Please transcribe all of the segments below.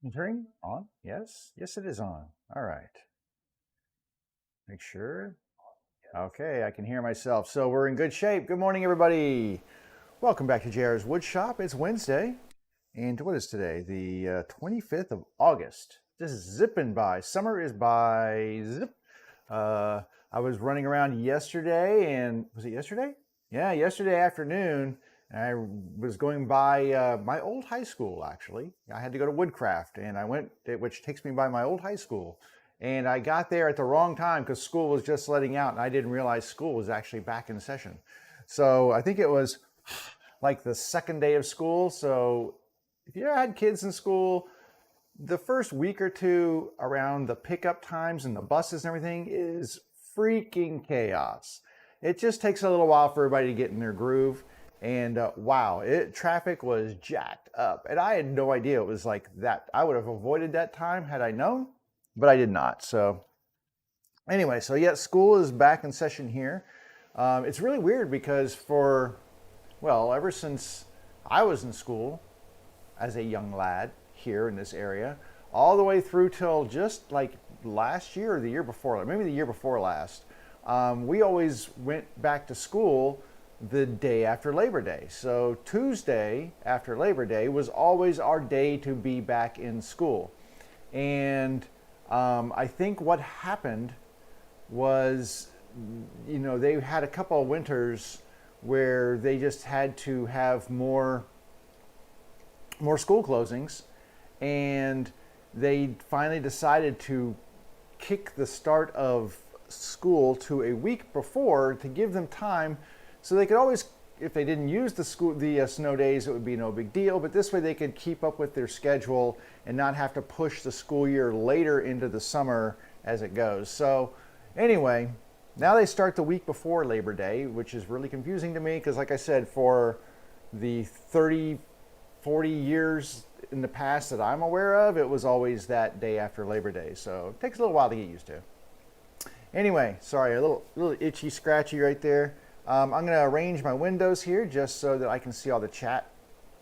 Entering on? Yes. Yes, it is on. All right. Make sure. Okay, I can hear myself. So we're in good shape. Good morning, everybody. Welcome back to JR's Woodshop. It's Wednesday. And what is today? The 25th of August. Just zipping by. Summer is by zip. I was running around yesterday, and was it yesterday? Yeah, yesterday afternoon. And I was going by my old high school, actually. I had to go to Woodcraft, and I went, which takes me by my old high school. And I got there at the wrong time because school was just letting out, and I didn't realize school was actually back in session. So I think it was like the second day of school. So if you ever had kids in school, the first week or two around the pickup times and the buses and everything is freaking chaos. It just takes a little while for everybody to get in their groove. And wow, traffic was jacked up. And I had no idea it was like that. I would have avoided that time had I known, but I did not. So anyway, so yeah, school is back in session here. It's really weird because ever since I was in school as a young lad here in this area, all the way through till just like last year or the year before, maybe the year before last, we always went back to school the day after Labor Day. So Tuesday after Labor Day was always our day to be back in school. And I think what happened was, they had a couple of winters where they just had to have more school closings, and they finally decided to kick the start of school to a week before to give them time so they could always, if they didn't use the snow days, it would be no big deal, but this way they could keep up with their schedule and not have to push the school year later into the summer as it goes. So anyway, now they start the week before Labor Day, which is really confusing to me because, like I said, for the 40 years in the past that I'm aware of, it was always that day after Labor Day. So it takes a little while to get used to. Anyway, sorry, a little itchy, scratchy right there. I'm going to arrange my windows here just so that I can see all the chat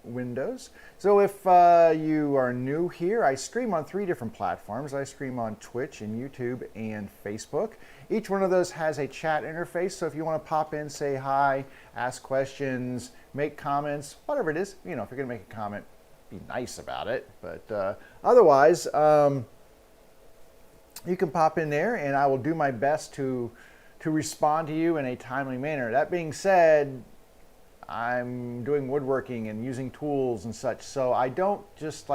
windows. So if you are new here, I stream on 3 different platforms. I stream on Twitch and YouTube and Facebook. Each one of those has a chat interface, so if you want to pop in, say hi, ask questions, make comments, whatever it is, if you're going to make a comment, be nice about it. But otherwise, you can pop in there and I will do my best to respond to you in a timely manner. That being said, I'm doing woodworking and using tools and such, so I don't just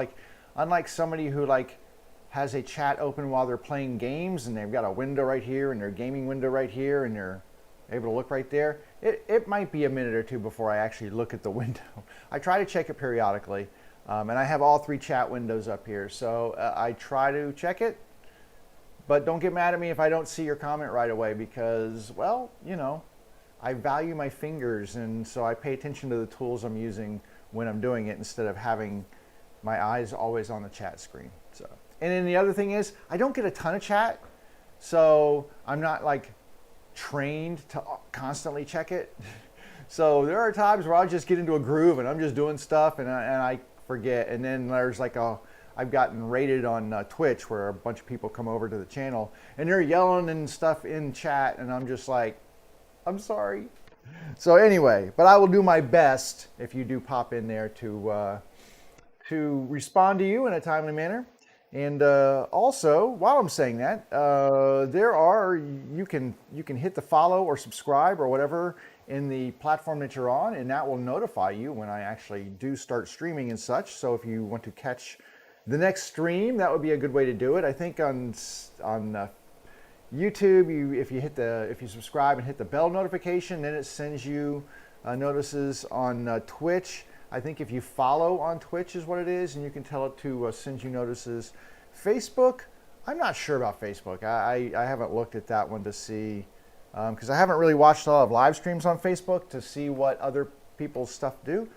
unlike somebody who has a chat open while they're playing games and they've got a window right here and their gaming window right here and they're able to look right there. It might be a minute or two before I actually look at the window. I try to check it periodically, and I have all 3 chat windows up here, so I try to check it. But don't get mad at me if I don't see your comment right away because, well, I value my fingers, and so I pay attention to the tools I'm using when I'm doing it instead of having my eyes always on the chat screen. So, and then the other thing is, I don't get a ton of chat, so I'm not trained to constantly check it. So there are times where I'll just get into a groove and I'm just doing stuff and I forget. And then there's I've gotten rated on Twitch where a bunch of people come over to the channel and they're yelling and stuff in chat, and I'm just like, I'm sorry. So anyway, but I will do my best if you do pop in there to respond to you in a timely manner. And also, while I'm saying that, you can hit the follow or subscribe or whatever in the platform that you're on, and that will notify you when I actually do start streaming and such. So if you want to catch the next stream, that would be a good way to do it. I think on YouTube, if you subscribe and hit the bell notification, then it sends you notices on Twitch. I think if you follow on Twitch is what it is, and you can tell it to send you notices. Facebook, I'm not sure about Facebook. I haven't looked at that one to see, because I haven't really watched a lot of live streams on Facebook to see what other people's stuff do.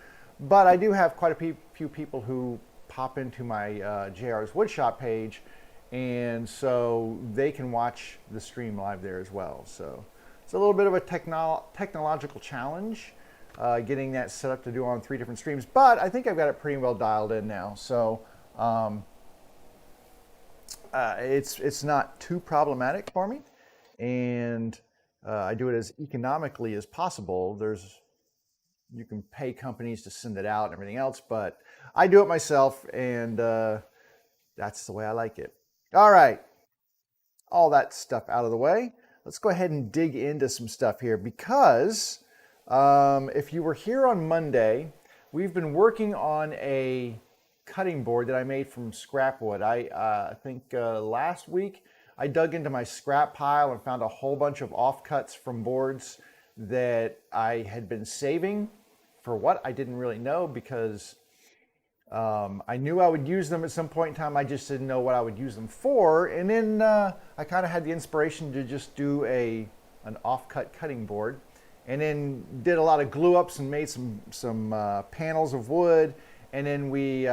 But I do have quite a few people who pop into my JR's Woodshop page, and so they can watch the stream live there as well. So it's a little bit of a technological challenge getting that set up to do on 3 different streams, but I think I've got it pretty well dialed in now. So it's not too problematic for me, and I do it as economically as possible. You can pay companies to send it out and everything else, but I do it myself, and that's the way I like it. All right, all that stuff out of the way. Let's go ahead and dig into some stuff here because if you were here on Monday, we've been working on a cutting board that I made from scrap wood. I think last week I dug into my scrap pile and found a whole bunch of offcuts from boards that I had been saving for what I didn't really know because I knew I would use them at some point in time. I just didn't know what I would use them for. And then I kind of had the inspiration to just do an offcut cutting board, and then did a lot of glue ups and made some panels of wood. And then we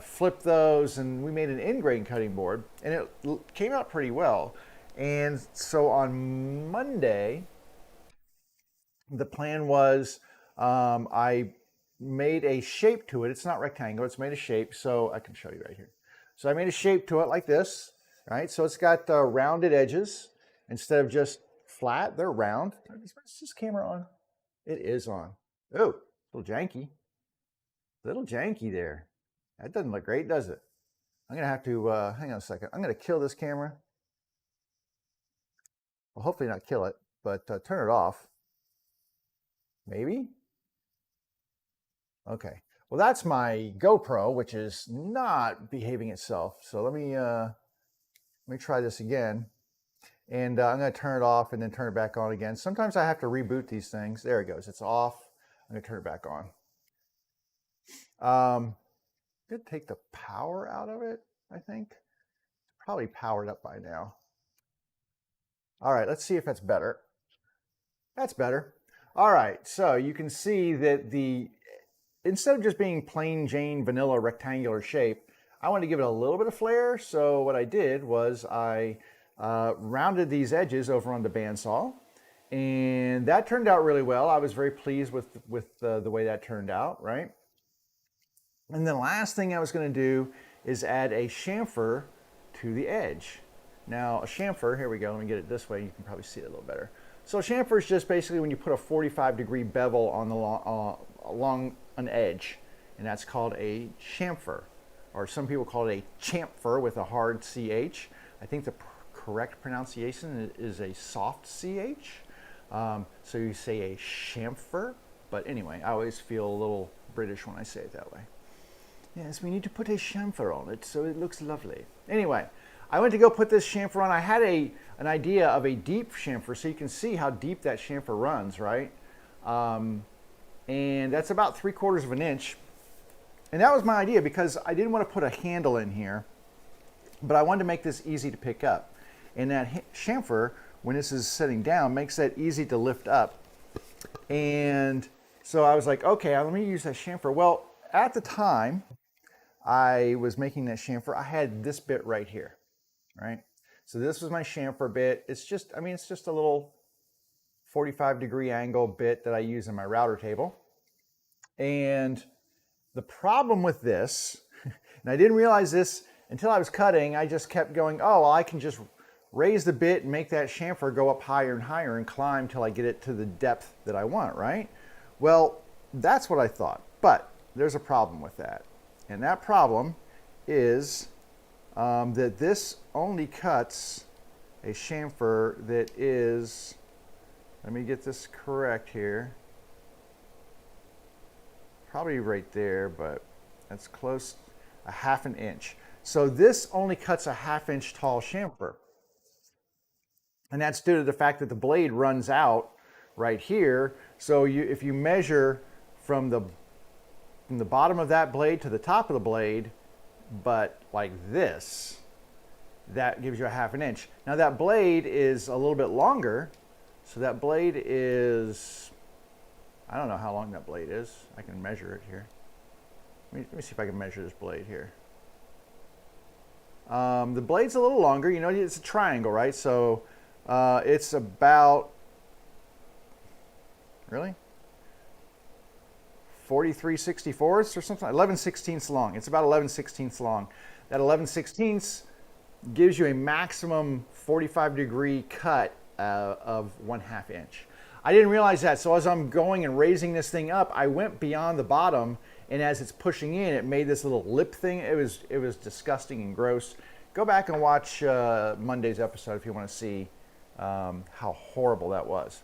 flipped those and we made an end grain cutting board, and it came out pretty well. And so on Monday, the plan was I made a shape to it. It's not rectangular, it's made a shape, so I can show you right here. So I made a shape to it like this, right? So it's got rounded edges instead of just flat, they're round. Is this camera on? It is on. Oh, a little janky. A little janky there. That doesn't look great, does it? I'm gonna have to, hang on a second. I'm gonna kill this camera. Well, hopefully not kill it, but turn it off. Maybe? Okay. Well, that's my GoPro, which is not behaving itself. So let me try this again. And I'm going to turn it off and then turn it back on again. Sometimes I have to reboot these things. There it goes. It's off. I'm going to turn it back on. Could take the power out of it, I think. It's probably powered up by now. All right, let's see if that's better. That's better. All right, so you can see that instead of just being plain Jane vanilla rectangular shape, I wanted to give it a little bit of flair. So what I did was I rounded these edges over on the bandsaw, and that turned out really well. I was very pleased with the way that turned out, right? And the last thing I was going to do is add a chamfer to the edge. Now a chamfer, here we go, let me get it this way, you can probably see it a little better. So a chamfer is just basically when you put a 45-degree bevel on the along an edge, and that's called a chamfer, or some people call it a chamfer with a hard CH. I think the correct pronunciation is a soft CH. So you say a chamfer, but anyway, I always feel a little British when I say it that way. Yes, we need to put a chamfer on it so it looks lovely. Anyway, I went to go put this chamfer on. I had an idea of a deep chamfer, so you can see how deep that chamfer runs, right? And that's about 3/4 of an inch. And that was my idea because I didn't want to put a handle in here, but I wanted to make this easy to pick up. And that chamfer, when this is sitting down, makes that easy to lift up. And so I was like, okay, let me use that chamfer. Well, at the time I was making that chamfer, I had this bit right here, right? So this was my chamfer bit. It's just, it's just a little 45-degree angle bit that I use in my router table. And the problem with this, and I didn't realize this until I was cutting, I just kept going, oh, well, I can just raise the bit and make that chamfer go up higher and higher and climb till I get it to the depth that I want, right? Well, that's what I thought, but there's a problem with that. And that problem is that this only cuts a chamfer that is, let me get this correct here, probably right there, but that's close, a 1/2 inch. So this only cuts a 1/2 inch tall chamfer. And that's due to the fact that the blade runs out right here. So if you measure from the bottom of that blade to the top of the blade, but like this, that gives you a 1/2 inch. Now that blade is a little bit longer, so that blade is, I don't know how long that blade is. I can measure it here. Let me see if I can measure this blade here. The blade's a little longer. You know, it's a triangle, right? So it's about, really? 43/64 or something, 11/16 long. It's about 11/16 long. That 11/16 gives you a maximum 45-degree cut of 1/2 inch. I didn't realize that, so as I'm going and raising this thing up, I went beyond the bottom, and as it's pushing in, it made this little lip thing. It was disgusting and gross. Go back and watch Monday's episode if you want to see how horrible that was.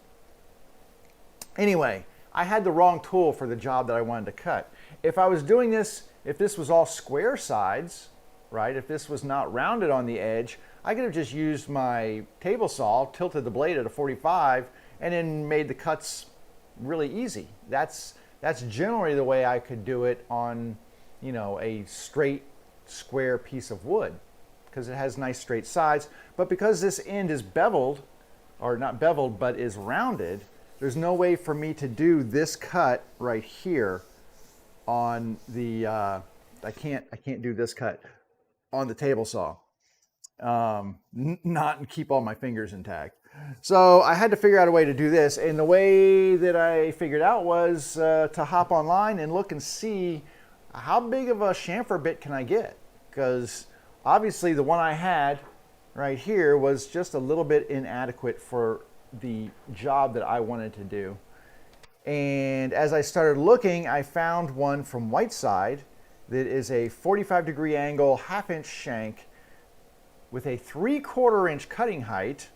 Anyway, I had the wrong tool for the job that I wanted to cut. If I was doing this, if this was all square sides, right, if this was not rounded on the edge, I could have just used my table saw, tilted the blade at a 45, and then made the cuts really easy. That's generally the way I could do it on, you know, a straight square piece of wood, because it has nice straight sides. But because this end is beveled, or not beveled, but is rounded, there's no way for me to do this cut right here on the, I can't do this cut on the table saw, not keep all my fingers intact. So I had to figure out a way to do this, and the way that I figured out was to hop online and look and see how big of a chamfer bit can I get, because obviously the one I had right here was just a little bit inadequate for the job that I wanted to do. And as I started looking, I found one from Whiteside that is a 45-degree angle 1/2 inch shank with a 3/4 inch cutting height.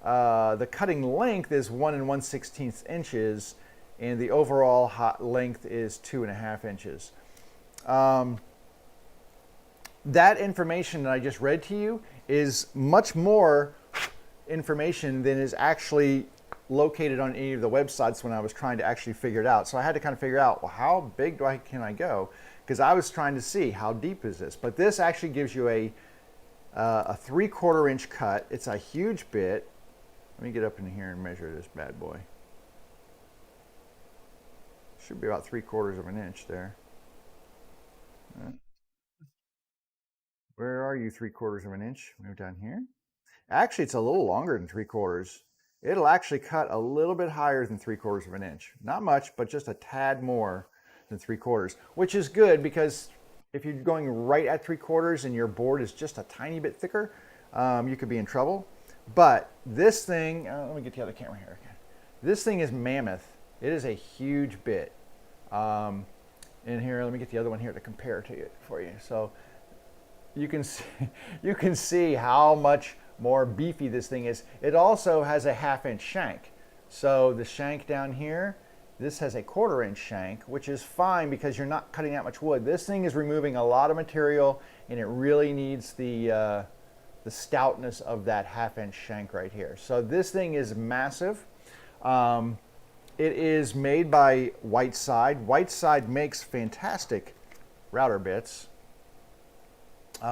The cutting length is 1 1/16 inches, and the overall length is 2.5 inches. That information that I just read to you is much more information than is actually located on any of the websites when I was trying to actually figure it out. So I had to kind of figure out, well, how big can I go? Because I was trying to see how deep is this. But this actually gives you a 3/4 inch cut. It's a huge bit. Let me get up in here and measure this bad boy. Should be about 3/4 of an inch there. Where are you, 3/4 of an inch? Move down here. Actually, it's a little longer than 3/4. It'll actually cut a little bit higher than 3/4 of an inch. Not much, but just a tad more than 3/4, which is good, because if you're going right at 3/4 and your board is just a tiny bit thicker, you could be in trouble. But this thing, let me get the other camera here again. This thing is mammoth. It is a huge bit. And here, let me get the other one here to compare to it for you. So you can see how much more beefy this thing is. It also has a 1/2 inch shank. So the shank down here, this has a 1/4 inch shank, which is fine because you're not cutting that much wood. This thing is removing a lot of material, and it really needs the stoutness of that 1/2 inch shank right here. So this thing is massive. It is made by Whiteside. Whiteside makes fantastic router bits.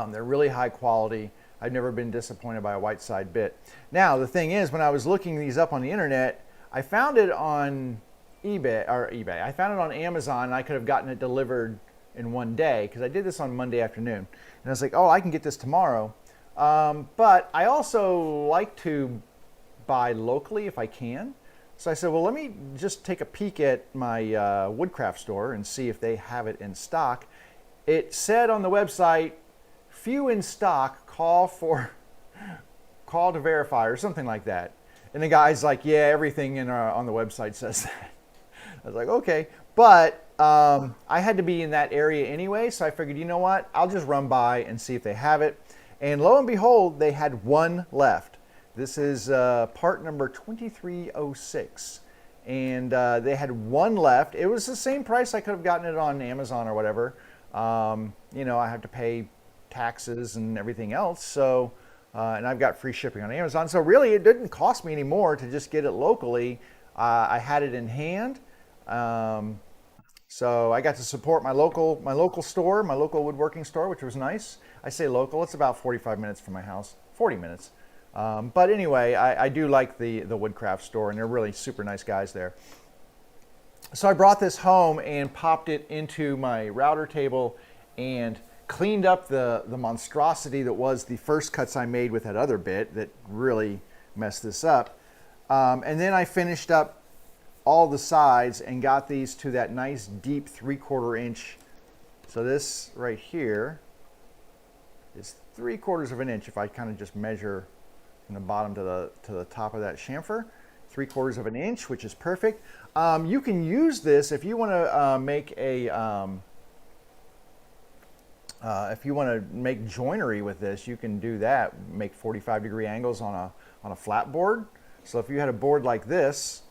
They're really high quality. I've never been disappointed by a Whiteside bit. Now, the thing is, when I was looking these up on the internet, I found it on eBay. I found it on Amazon, and I could have gotten it delivered in one day, because I did this on Monday afternoon. And I was like, oh, I can get this tomorrow. But I also like to buy locally if I can. So I said, well, let me just take a peek at my woodcraft store and see if they have it in stock. It said on the website, few in stock, call to verify, or something like that. And the guy's like, yeah, everything on the website says that. I was like, okay. But I had to be in that area anyway, so I figured, you know what? I'll just run by and see if they have it. And lo and behold, they had one left. This is part number 2306. And they had one left. It was the same price I could have gotten it on Amazon or whatever. You know, I have to pay taxes and everything else. So, and I've got free shipping on Amazon. So really, it didn't cost me any more to just get it locally. I had it in hand. So I got to support my local store, my local woodworking store, which was nice. I say local, it's about 45 minutes from my house, 40 minutes. But anyway, I do like the woodcraft store, and they're really super nice guys there. So I brought this home and popped it into my router table and cleaned up the monstrosity that was the first cuts I made with that other bit that really messed this up. And then I finished up all the sides and got these to that nice deep 3/4 inch. So this right here is 3/4 of an inch. If I kind of just measure from the bottom to the top of that chamfer, 3/4 of an inch, which is perfect. You can use this if you want to make a if you want to make joinery with this. You can do that. Make 45-degree angles on a flat board. So if you had a board like this,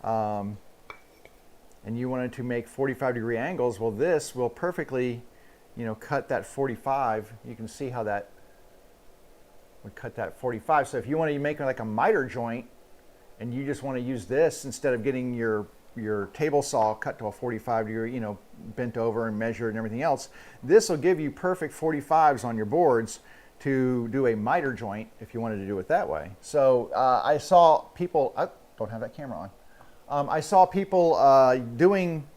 and you wanted to make 45-degree angles, well, this will perfectly, cut that 45. You can see how that would cut that 45. So if you want to make like a miter joint, and you just want to use this instead of getting your table saw cut to a 45-degree, bent over and measured and everything else, this will give you perfect 45s on your boards to do a miter joint if you wanted to do it that way. So I saw people, I don't have that camera on. I saw people doing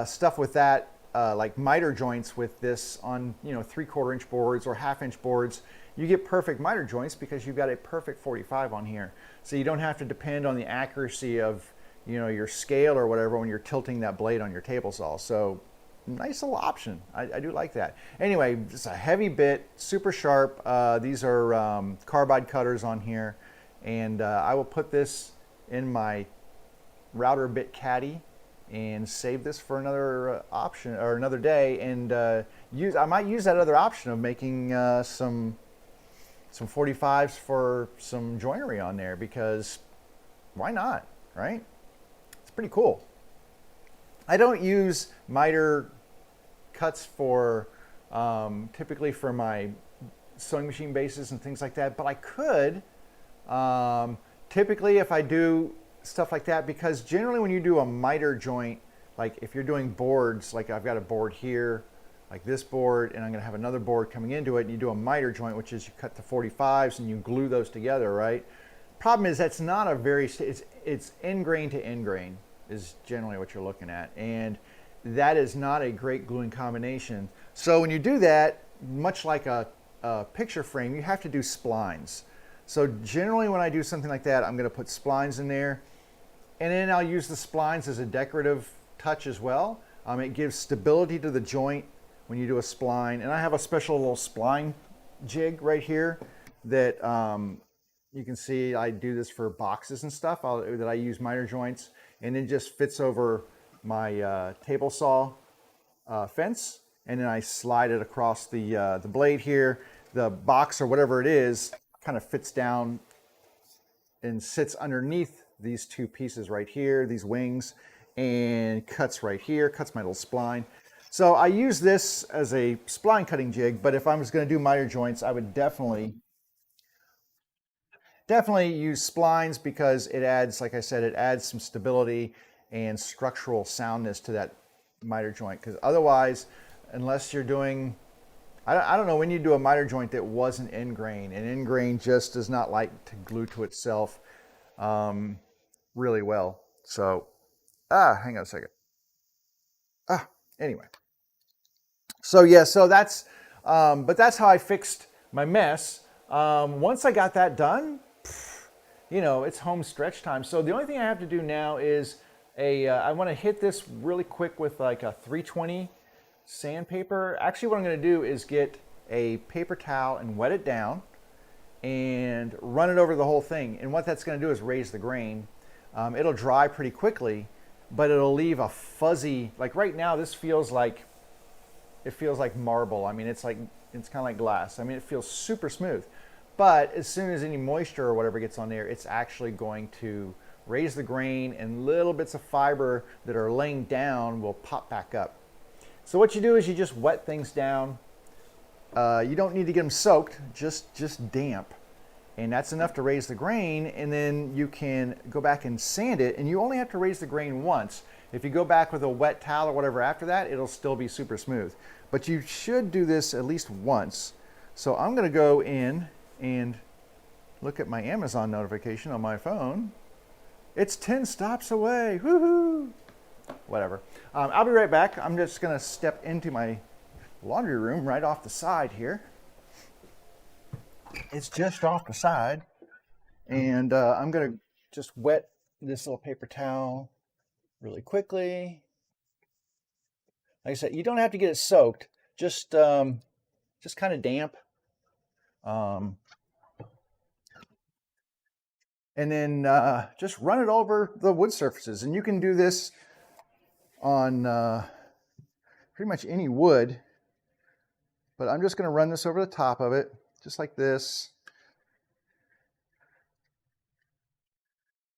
stuff with that, like miter joints with this on 3/4 inch boards or 1/2 inch boards. You get perfect miter joints because you've got a perfect 45 on here. So you don't have to depend on the accuracy of your scale or whatever when you're tilting that blade on your table saw. So nice little option. I do like that. Anyway, it's a heavy bit, super sharp. These are carbide cutters on here, and I will put this in my router bit caddy and save this for another option or another day, and I might use that other option of making some 45s for some joinery on there, because why not, right? It's pretty cool. I don't use miter cuts for typically for my sewing machine bases and things like that, but I could typically if I do stuff like that, because generally when you do a miter joint, like if you're doing boards, like I've got a board here like this board, and I'm going to have another board coming into it, and you do a miter joint, which is you cut the 45s and you glue those together, right? Problem is that's not a very, it's end grain to end grain is generally what you're looking at, and that is not a great gluing combination. So when you do that, much like a picture frame, you have to do splines. So generally when I do something like that, I'm going to put splines in there, and then I'll use the splines as a decorative touch as well. It gives stability to the joint when you do a spline, and I have a special little spline jig right here that you can see. I do this for boxes and stuff that I use miter joints, and it just fits over my table saw fence, and then I slide it across the blade here. The box or whatever it is kind of fits down and sits underneath these two pieces right here, these wings, and cuts right here, cuts my little spline. So I use this as a spline cutting jig, but if I was going to do miter joints, I would definitely use splines, because it adds, like I said, it adds some stability and structural soundness to that miter joint. Because otherwise, unless you're doing, I don't know when you do a miter joint that wasn't end grain, and end grain just does not like to glue to itself really well. So, hang on a second. Anyway. So yeah, so that's, but that's how I fixed my mess. Once I got that done, it's home stretch time. So the only thing I have to do now is I want to hit this really quick with like a 320 sandpaper. Actually, what I'm going to do is get a paper towel and wet it down and run it over the whole thing. And what that's going to do is raise the grain. It'll dry pretty quickly, but it'll leave a fuzzy, like right now this feels like, it feels like marble. I mean, it's kind of like glass. I mean, it feels super smooth. But as soon as any moisture or whatever gets on there, it's actually going to raise the grain, and little bits of fiber that are laying down will pop back up. So what you do is you just wet things down. You don't need to get them soaked, just damp. And that's enough to raise the grain, and then you can go back and sand it, and you only have to raise the grain once. If you go back with a wet towel or whatever after that, it'll still be super smooth. But you should do this at least once. So I'm going to go in and look at my Amazon notification on my phone. It's 10 stops away. Woohoo! Whatever. I'll be right back. I'm just going to step into my laundry room right off the side here. It's just off the side. And I'm going to just wet this little paper towel really quickly. Like I said, you don't have to get it soaked. Just just kind of damp. And then just run it over the wood surfaces. And you can do this on pretty much any wood, but I'm just going to run this over the top of it, just like this.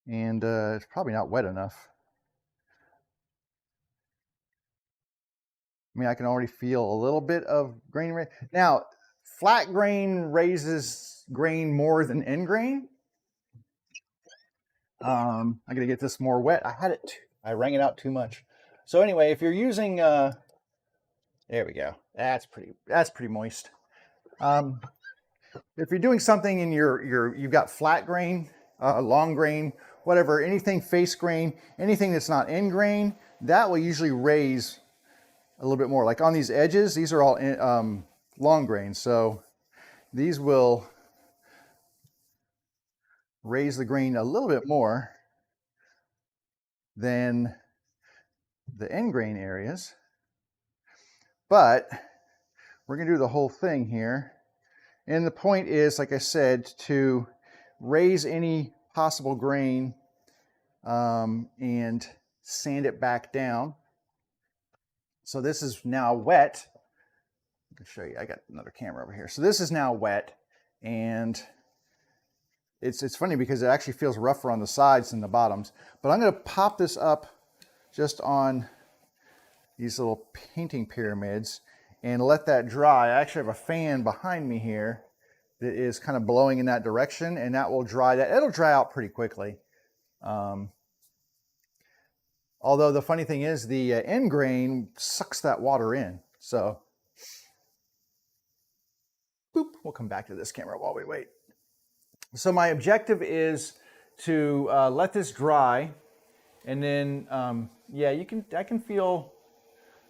And it's probably not wet enough. I mean, I can already feel a little bit of grain. Now, flat grain raises grain more than end grain. I'm going to get this more wet. I wrung it out too much. So anyway, if you're using, there we go. That's pretty moist. If you're doing something and you've got flat grain, long grain, whatever, anything face grain, anything that's not end grain, that will usually raise a little bit more. Like on these edges, these are all long grain, so these will raise the grain a little bit more than the end grain areas. But we're going to do the whole thing here. And the point is, like I said, to raise any possible grain and sand it back down. So this is now wet. I can show you, I got another camera over here. So this is now wet, and it's funny because it actually feels rougher on the sides than the bottoms. But I'm going to pop this up just on these little painting pyramids and let that dry. I actually have a fan behind me here that is kind of blowing in that direction, and that will dry that. It'll dry out pretty quickly. Although the funny thing is the end grain sucks that water in. So, boop, we'll come back to this camera while we wait. So my objective is to let this dry, and then, yeah, I can feel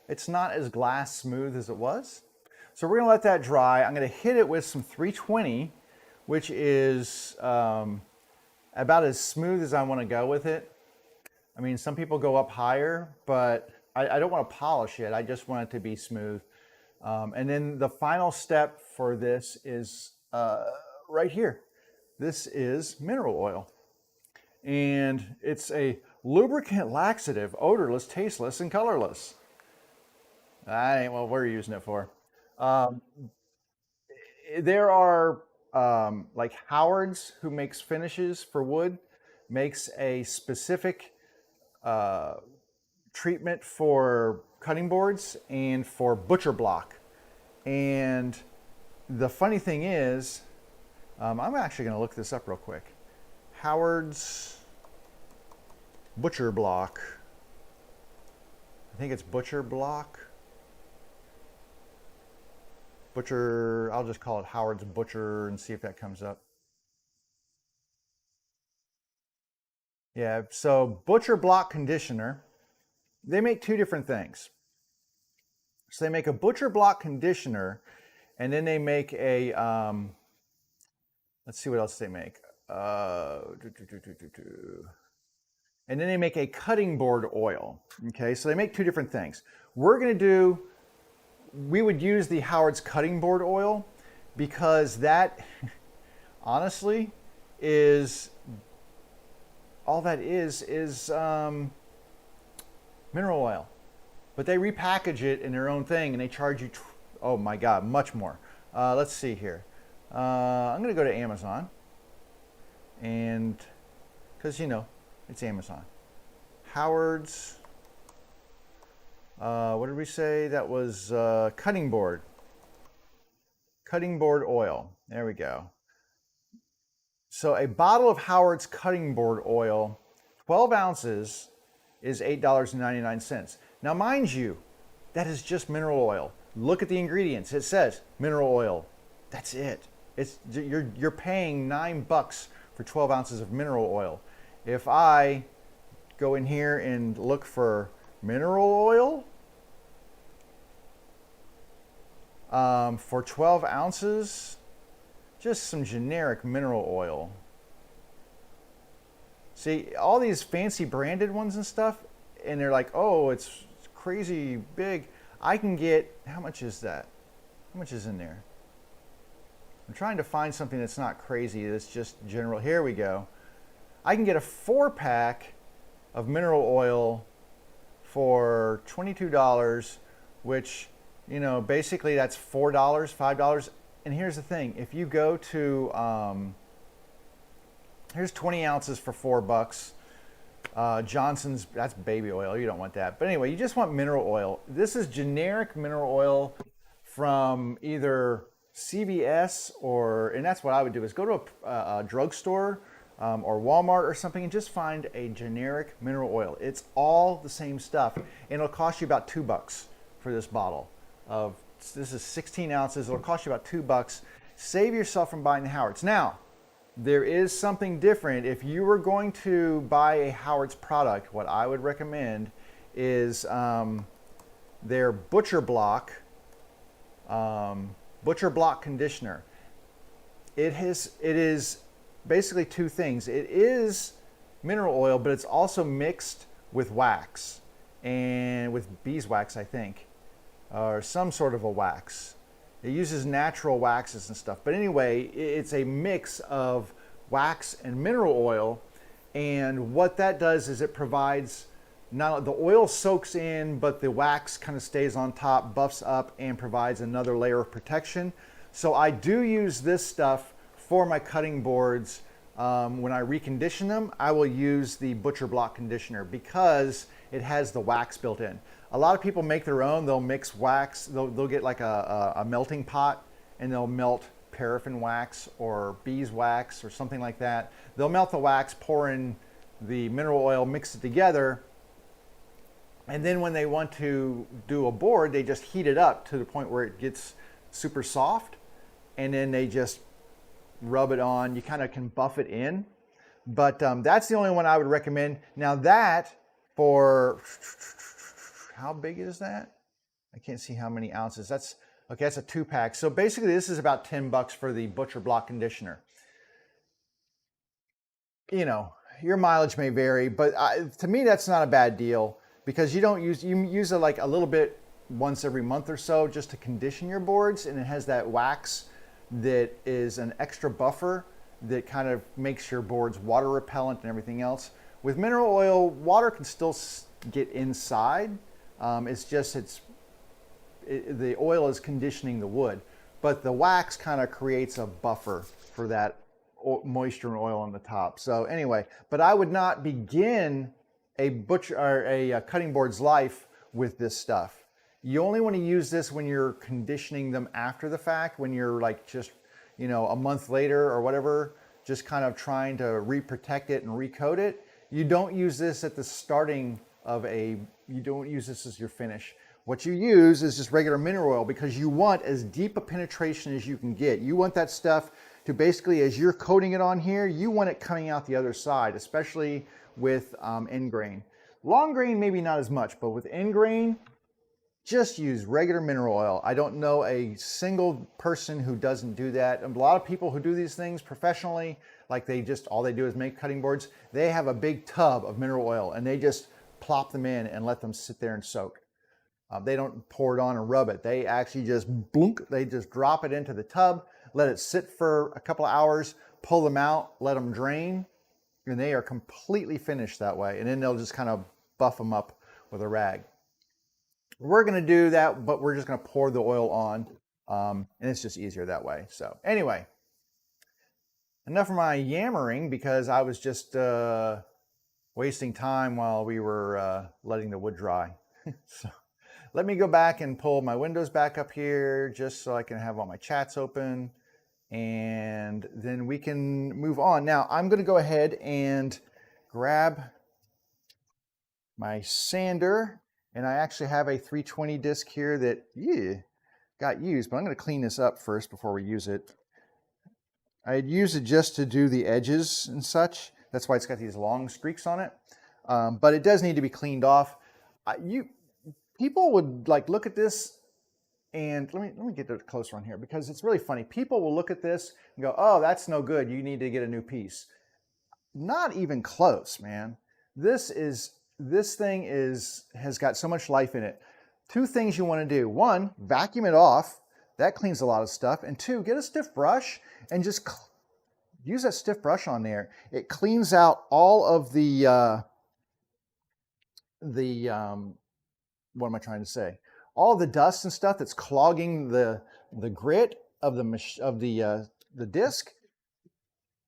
it's not as glass smooth as it was. So we're gonna let that dry. I'm gonna hit it with some 320, which is about as smooth as I wanna go with it. I mean, some people go up higher, but I don't want to polish it. I just want it to be smooth. And then the final step for this is right here. This is mineral oil. And it's a lubricant laxative, odorless, tasteless, and colorless. That ain't what we're using it for. There are like Howard's, who makes finishes for wood, makes a specific treatment for cutting boards and for butcher block. And the funny thing is, I'm actually going to look this up real quick. Howard's butcher block. I think it's butcher block. Butcher, I'll just call it Howard's butcher and see if that comes up. Yeah, so butcher block conditioner, they make two different things. So they make a butcher block conditioner, and then they make a, let's see what else they make. And then they make a cutting board oil. Okay, so they make two different things. We would use the Howard's cutting board oil because that, honestly, is all that is mineral oil. But they repackage it in their own thing, and they charge you, oh my God, much more. Let's see here. I'm going to go to Amazon, and because, you know, it's Amazon. Howard's, what did we say? That was cutting board. Cutting board oil. There we go. So a bottle of Howard's cutting board oil, 12 ounces, is $8.99. Now, mind you, that is just mineral oil. Look at the ingredients. It says mineral oil. That's it. You're paying $9 for 12 ounces of mineral oil. If I go in here and look for mineral oil for 12 ounces, just some generic mineral oil. See, all these fancy branded ones and stuff, and they're like, oh, it's crazy big. I can get, how much is that? How much is in there? I'm trying to find something that's not crazy, that's just general. Here we go. I can get a 4-pack of mineral oil for $22, which, you know, basically that's $4, $5. And here's the thing, if you go to, here's 20 ounces for $4. Johnson's, that's baby oil, you don't want that. But anyway, you just want mineral oil. This is generic mineral oil from either CVS or, and that's what I would do, is go to a drugstore or Walmart or something and just find a generic mineral oil. It's all the same stuff, and it'll cost you about $2 for this bottle of, this is 16 ounces. It'll cost you about $2. Save yourself from buying the Howard's. Now, there is something different. If you were going to buy a Howard's product, what I would recommend is their Butcher Block conditioner. It is basically two things. It is mineral oil, but it's also mixed with wax, and with beeswax, I think, or some sort of a wax. It uses natural waxes and stuff. But anyway, it's a mix of wax and mineral oil. And what that does is it provides, not the oil soaks in, but the wax kind of stays on top, buffs up, and provides another layer of protection. So I do use this stuff for my cutting boards. When I recondition them, I will use the Butcher Block conditioner because it has the wax built in. A lot of people make their own. They'll mix wax. They'll get like a melting pot, and they'll melt paraffin wax or beeswax or something like that. They'll melt the wax, pour in the mineral oil, mix it together, and then when they want to do a board, they just heat it up to the point where it gets super soft, and then they just rub it on. You kind of can buff it in, but that's the only one I would recommend. Now that, for, how big is that? I can't see how many ounces. That's, okay, that's a 2-pack. So basically this is about $10 for the Butcher Block conditioner. You know, your mileage may vary, but to me that's not a bad deal, because you use it like a little bit once every month or so just to condition your boards, and it has that wax that is an extra buffer that kind of makes your boards water repellent and everything else. With mineral oil, water can still get inside. It's just, the oil is conditioning the wood, but the wax kind of creates a buffer for that moisture and oil on the top. So anyway, but I would not begin a cutting board's life with this stuff. You only want to use this when you're conditioning them after the fact, when you're like just, you know, a month later or whatever, just kind of trying to reprotect it and recoat it. You don't use this at the starting of you don't use this as your finish. What you use is just regular mineral oil, because you want as deep a penetration as you can get. You want that stuff to basically, as you're coating it on here, you want it coming out the other side, especially with end grain. Long grain, maybe not as much, but with end grain, just use regular mineral oil. I don't know a single person who doesn't do that. And a lot of people who do these things professionally, like all they do is make cutting boards, they have a big tub of mineral oil and they just plop them in and let them sit there and soak. They don't pour it on and rub it. They actually just blunk, they just drop it into the tub, let it sit for a couple of hours, pull them out, let them drain, and they are completely finished that way. And then they'll just kind of buff them up with a rag. We're going to do that, but we're just going to pour the oil on, and it's just easier that way. So anyway, enough of my yammering, because I was just wasting time while we were letting the wood dry. So let me go back and pull my windows back up here just so I can have all my chats open, and then we can move on. Now I'm going to go ahead and grab my sander, and I actually have a 320 disc here that got used, but I'm going to clean this up first before we use it. I'd use it just to do the edges and such. That's why it's got these long streaks on it. But it does need to be cleaned off. People would like look at this, and let me get a closer on here, because it's really funny. People will look at this and go, "Oh, that's no good. You need to get a new piece." Not even close, man. This thing has got so much life in it. Two things you want to do. One, vacuum it off That cleans a lot of stuff. And two, get a stiff brush and just use that stiff brush on there. It cleans out all of the what am I trying to say? All of the dust and stuff that's clogging the grit of the disc,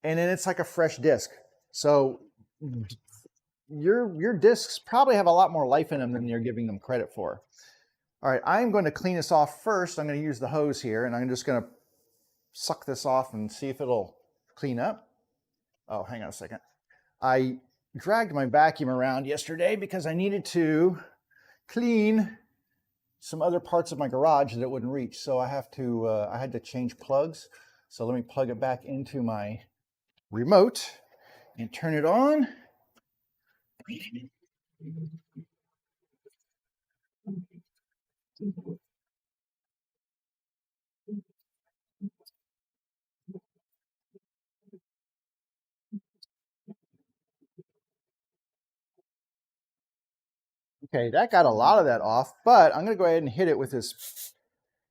and then it's like a fresh disc. So your discs probably have a lot more life in them than you're giving them credit for. All right, I'm going to clean this off first. I'm going to use the hose here, and I'm just going to suck this off and see if it'll clean up. Oh, hang on a second. I dragged my vacuum around yesterday because I needed to clean some other parts of my garage that it wouldn't reach. So I had to change plugs. So let me plug it back into my remote and turn it on. Okay, that got a lot of that off, but I'm going to go ahead and hit it with this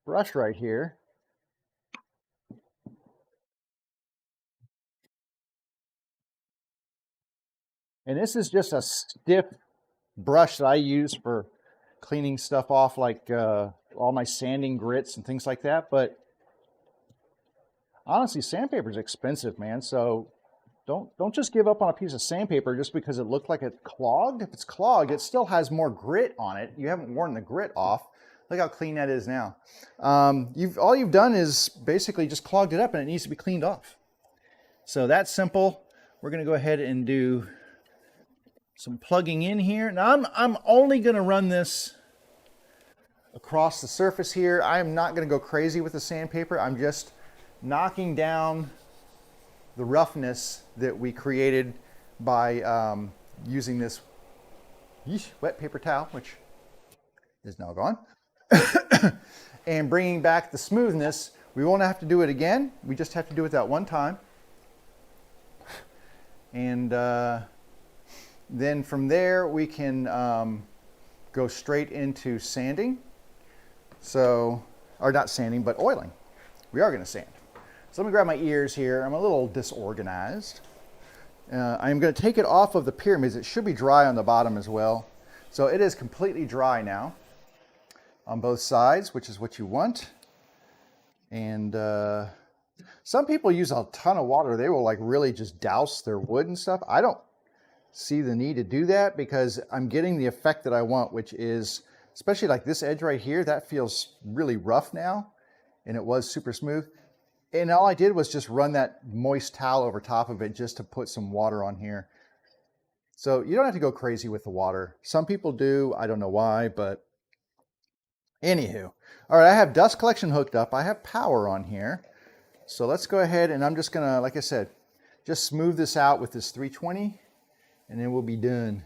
brush right here. And this is just a stiff brush that I use for cleaning stuff off, like all my sanding grits and things like that. But honestly, sandpaper is expensive, man. So don't just give up on a piece of sandpaper just because it looked like it's clogged. If it's clogged, it still has more grit on it. You haven't worn the grit off. Look how clean that is now. All you've done is basically just clogged it up, and it needs to be cleaned off. So that's simple. We're going to go ahead and do some plugging in here. Now I'm only going to run this across the surface here. I am not going to go crazy with the sandpaper. I'm just knocking down the roughness that we created by using this wet paper towel, which is now gone, and bringing back the smoothness. We won't have to do it again. We just have to do it that one time. And then from there, we can go straight into sanding. So, or not sanding, but oiling. We are going to sand. So let me grab my ears here. I'm a little disorganized. I'm going to take it off of the pyramids. It should be dry on the bottom as well. So it is completely dry now on both sides, which is what you want. And some people use a ton of water. They will like really just douse their wood and stuff. I don't see the need to do that because I'm getting the effect that I want, which is, especially like this edge right here, that feels really rough now, and it was super smooth. And all I did was just run that moist towel over top of it just to put some water on here. So you don't have to go crazy with the water. Some people do, I don't know why, but anywho. All right, I have dust collection hooked up. I have power on here. So let's go ahead, and I'm just gonna, like I said, just smooth this out with this 320, and then we'll be done.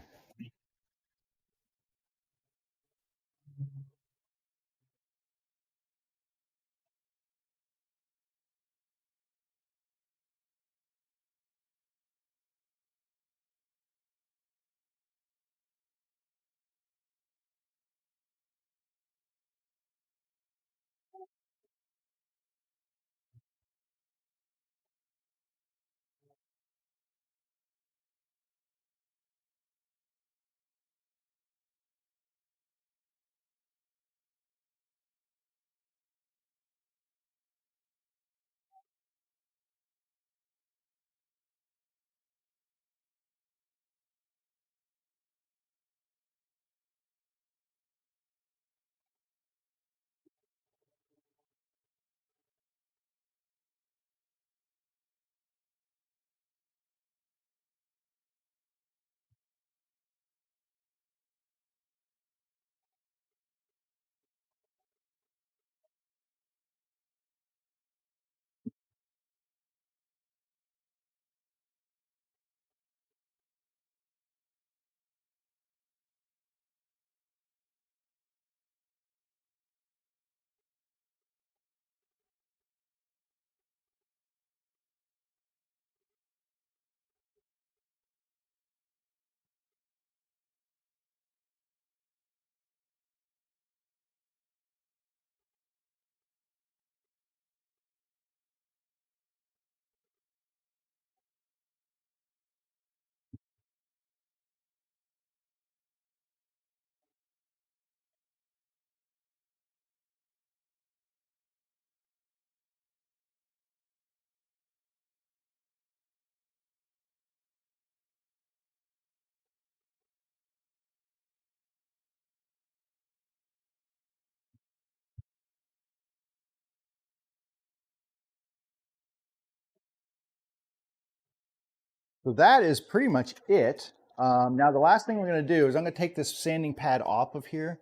So that is pretty much it. Now the last thing we're going to do is I'm going to take this sanding pad off of here.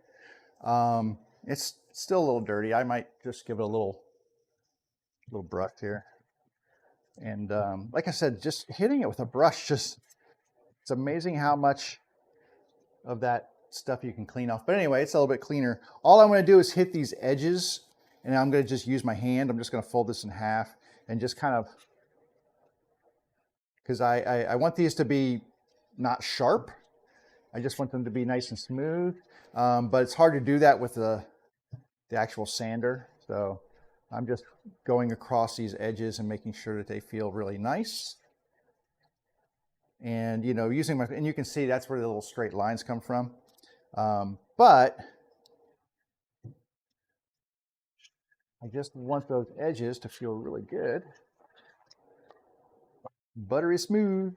It's still a little dirty. I might just give it a little brush here. And like I said, just hitting it with a brush, it's amazing how much of that stuff you can clean off. But anyway, it's a little bit cleaner. All I'm going to do is hit these edges, and I'm going to just use my hand. I'm just going to fold this in half and just kind of, because I want these to be not sharp. I just want them to be nice and smooth. But it's hard to do that with the actual sander. So I'm just going across these edges and making sure that they feel really nice. And, you know, using my, and you can see that's where the little straight lines come from. But I just want those edges to feel really good. Buttery smooth.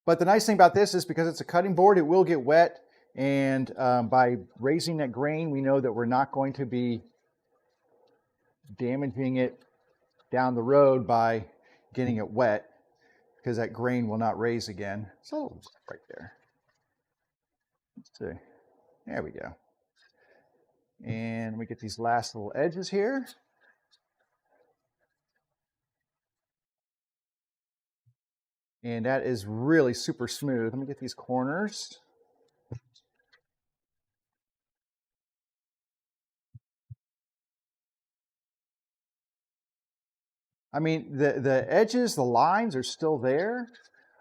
But the nice thing about this is because it's a cutting board, it will get wet. And by raising that grain, we know that we're not going to be damaging it down the road by getting it wet, because that grain will not raise again. So right there. Let's see. There we go. And we get these last little edges here. And that is really super smooth. Let me get these corners. I mean, the edges, the lines are still there,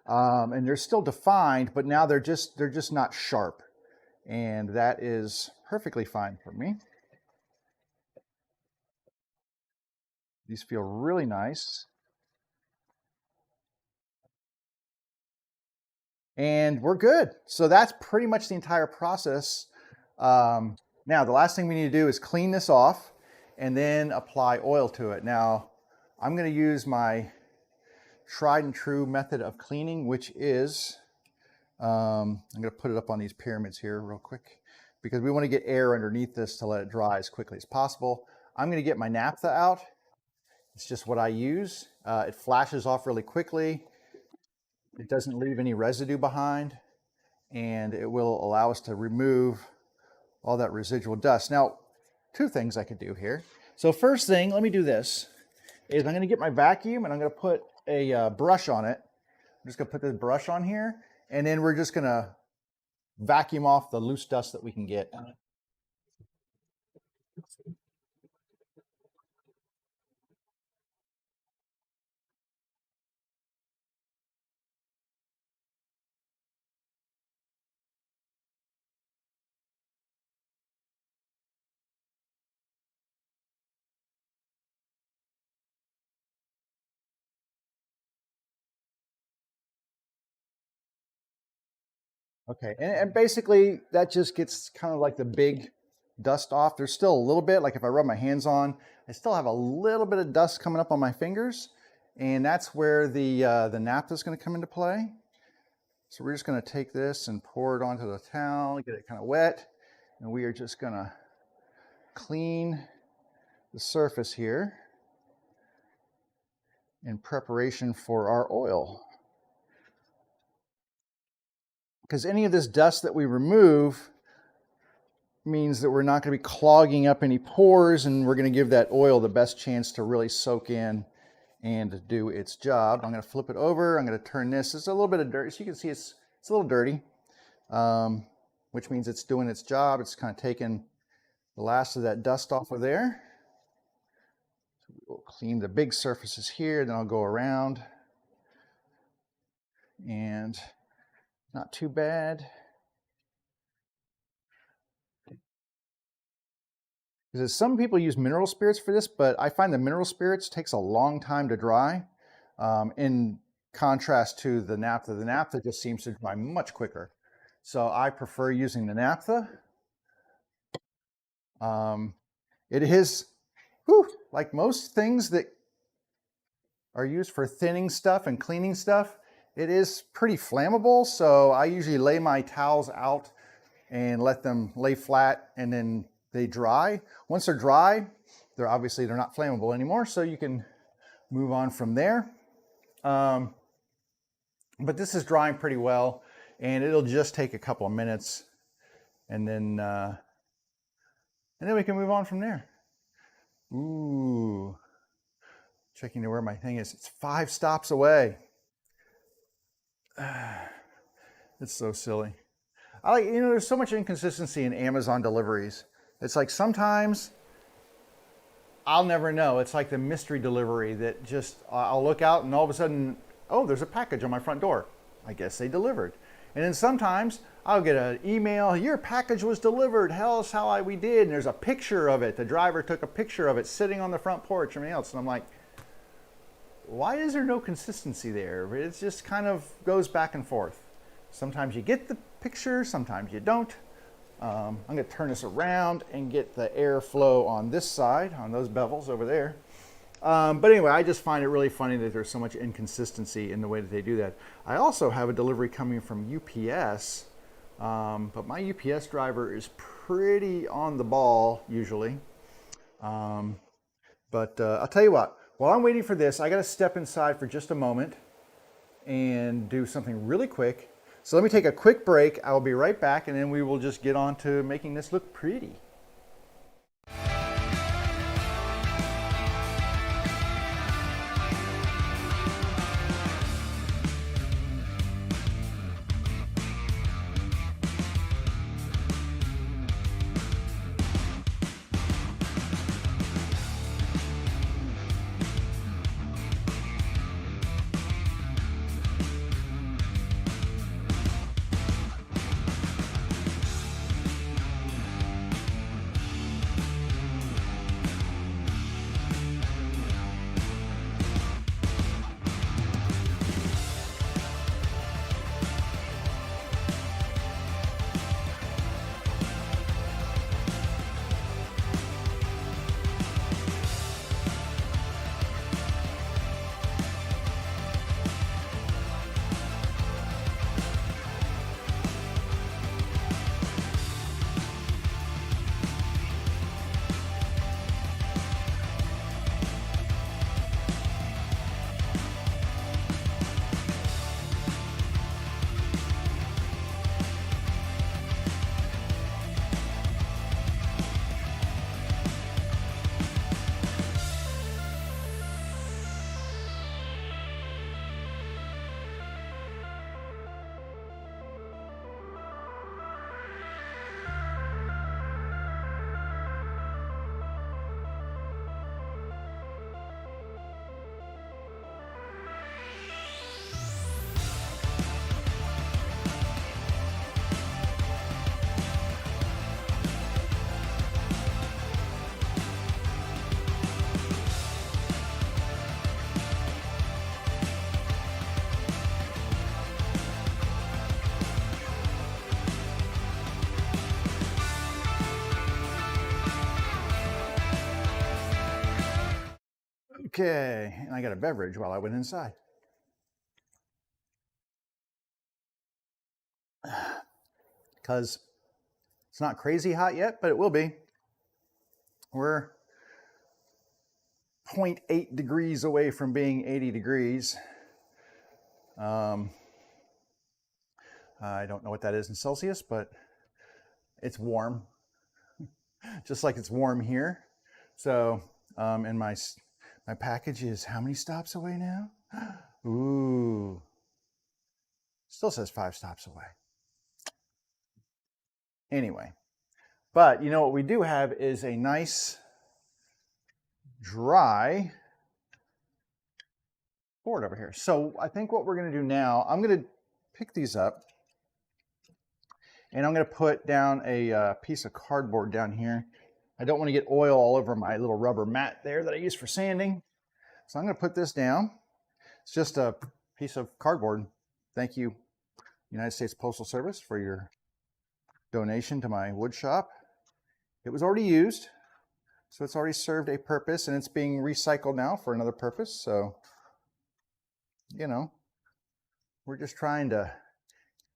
and they're still defined, but now they're just not sharp. And that is perfectly fine for me. These feel really nice. And we're good. So that's pretty much the entire process. Now, the last thing we need to do is clean this off and then apply oil to it. Now, I'm going to use my tried and true method of cleaning, which is, I'm going to put it up on these pyramids here real quick, because we want to get air underneath this to let it dry as quickly as possible. I'm going to get my naphtha out. It's just what I use. It flashes off really quickly. It doesn't leave any residue behind, and it will allow us to remove all that residual dust. Now, two things I could do here. So first thing, let me do this, is I'm going to get my vacuum and I'm going to put a brush on it. I'm just going to put this brush on here, and then we're just going to vacuum off the loose dust that we can get. Okay, and basically that just gets kind of like the big dust off. There's still a little bit, like if I rub my hands on, I still have a little bit of dust coming up on my fingers, and that's where the naphtha is going to come into play. So we're just going to take this and pour it onto the towel, get it kind of wet, and we are just going to clean the surface here in preparation for our oil. Because any of this dust that we remove means that we're not going to be clogging up any pores, and we're going to give that oil the best chance to really soak in and do its job. I'm going to flip it over. I'm going to turn this. It's a little bit of dirt. So you can see it's a little dirty, which means it's doing its job. It's kind of taking the last of that dust off of there. So we'll clean the big surfaces here, then I'll go around, and not too bad. Because some people use mineral spirits for this, but I find the mineral spirits takes a long time to dry, in contrast to the naphtha. The naphtha just seems to dry much quicker. So I prefer using the naphtha. It is, like most things that are used for thinning stuff and cleaning stuff, it is pretty flammable. So I usually lay my towels out and let them lay flat, and then they dry. Once they're dry, they're not flammable anymore. So you can move on from there. But this is drying pretty well, and it'll just take a couple of minutes, and then we can move on from there. Ooh, checking to where my thing is. It's 5 stops away. It's so silly. There's so much inconsistency in Amazon deliveries. It's like sometimes I'll never know. It's like the mystery delivery that just, I'll look out and all of a sudden, oh, there's a package on my front door. I guess they delivered. And then sometimes I'll get an email, your package was delivered. Hell's how we did. And there's a picture of it. The driver took a picture of it sitting on the front porch, everything else. And I'm like, why is there no consistency there? It just kind of goes back and forth. Sometimes you get the picture, sometimes you don't. I'm going to turn this around and get the airflow on this side, on those bevels over there. But anyway, I just find it really funny that there's so much inconsistency in the way that they do that. I also have a delivery coming from UPS, but my UPS driver is pretty on the ball usually. But I'll tell you what, while I'm waiting for this, I got to step inside for just a moment and do something really quick. So let me take a quick break. I'll be right back, and then we will just get on to making this look pretty. Okay, and I got a beverage while I went inside. Because it's not crazy hot yet, but it will be. We're 0.8 degrees away from being 80 degrees. I don't know what that is in Celsius, but it's warm, just like it's warm here. So, and my package is how many stops away now? Ooh, still says 5 stops away. Anyway, but you know what we do have is a nice dry board over here. So I think what we're going to do now, I'm going to pick these up and I'm going to put down a piece of cardboard down here. I don't want to get oil all over my little rubber mat there that I use for sanding. So I'm going to put this down. It's just a piece of cardboard. Thank you, United States Postal Service, for your donation to my wood shop. It was already used, so it's already served a purpose, and it's being recycled now for another purpose. So, you know, we're just trying to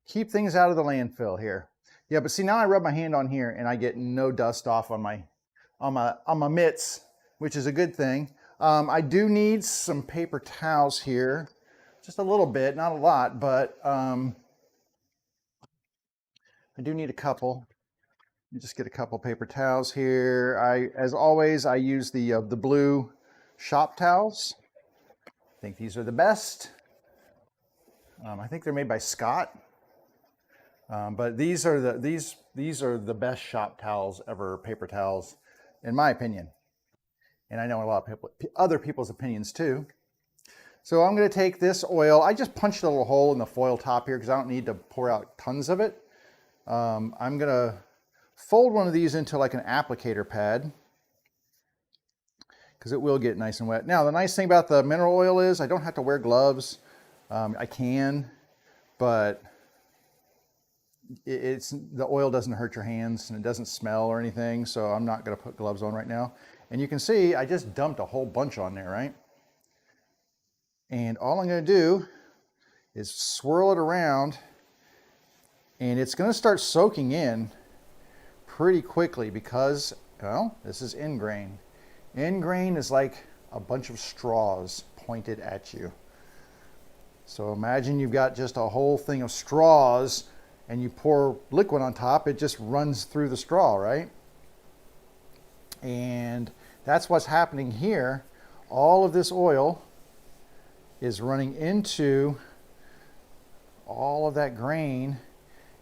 keep things out of the landfill here. Yeah, but see, now I rub my hand on here and I get no dust off on my mitts, which is a good thing. I do need some paper towels here, just a little bit, not a lot, but I do need a couple. You just get a couple paper towels here. As always, I use the blue shop towels. I think these are the best. I think they're made by Scott, but these are the best shop towels ever, paper towels, in my opinion. And I know a lot of people, other people's opinions too. So I'm going to take this oil. I just punched a little hole in the foil top here because I don't need to pour out tons of it. I'm going to fold one of these into like an applicator pad because it will get nice and wet. Now, the nice thing about the mineral oil is I don't have to wear gloves. I can, but the oil doesn't hurt your hands and it doesn't smell or anything, so I'm not going to put gloves on right now. And you can see I just dumped a whole bunch on there, right? And all I'm going to do is swirl it around, and it's going to start soaking in pretty quickly because, well, this is end grain. End grain is like a bunch of straws pointed at you. So imagine you've got just a whole thing of straws and you pour liquid on top, it just runs through the straw, right? And that's what's happening here. All of this oil is running into all of that grain,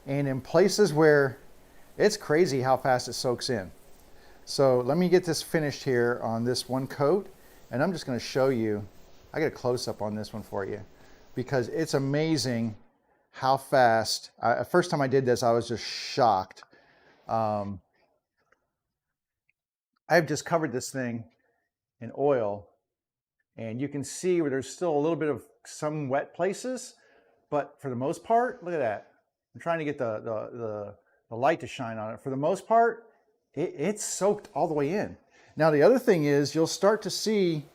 and in places where it's crazy how fast it soaks in. So let me get this finished here on this one coat, and I'm just going to show you. I got a close-up on this one for you because it's amazing how fast. First time I did this, I was just shocked. I've just covered this thing in oil, and you can see where there's still a little bit of some wet places, but for the most part, look at that. I'm trying to get the light to shine on it. For the most part, it's soaked all the way in. Now the other thing is you'll start to see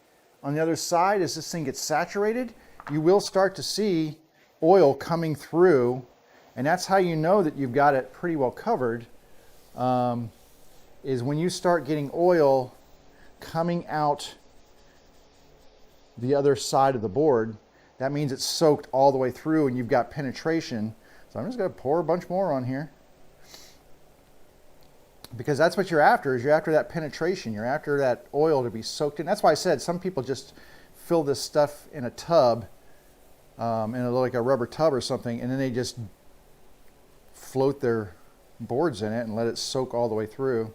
on the other side as this thing gets saturated, you will start to see oil coming through, and that's how you know that you've got it pretty well covered, is when you start getting oil coming out the other side of the board. That means it's soaked all the way through and you've got penetration. So I'm just going to pour a bunch more on here because that's what you're after, is you're after that penetration. You're after that oil to be soaked in. That's why I said some people just fill this stuff in a tub, like a rubber tub or something, and then they just float their boards in it and let it soak all the way through.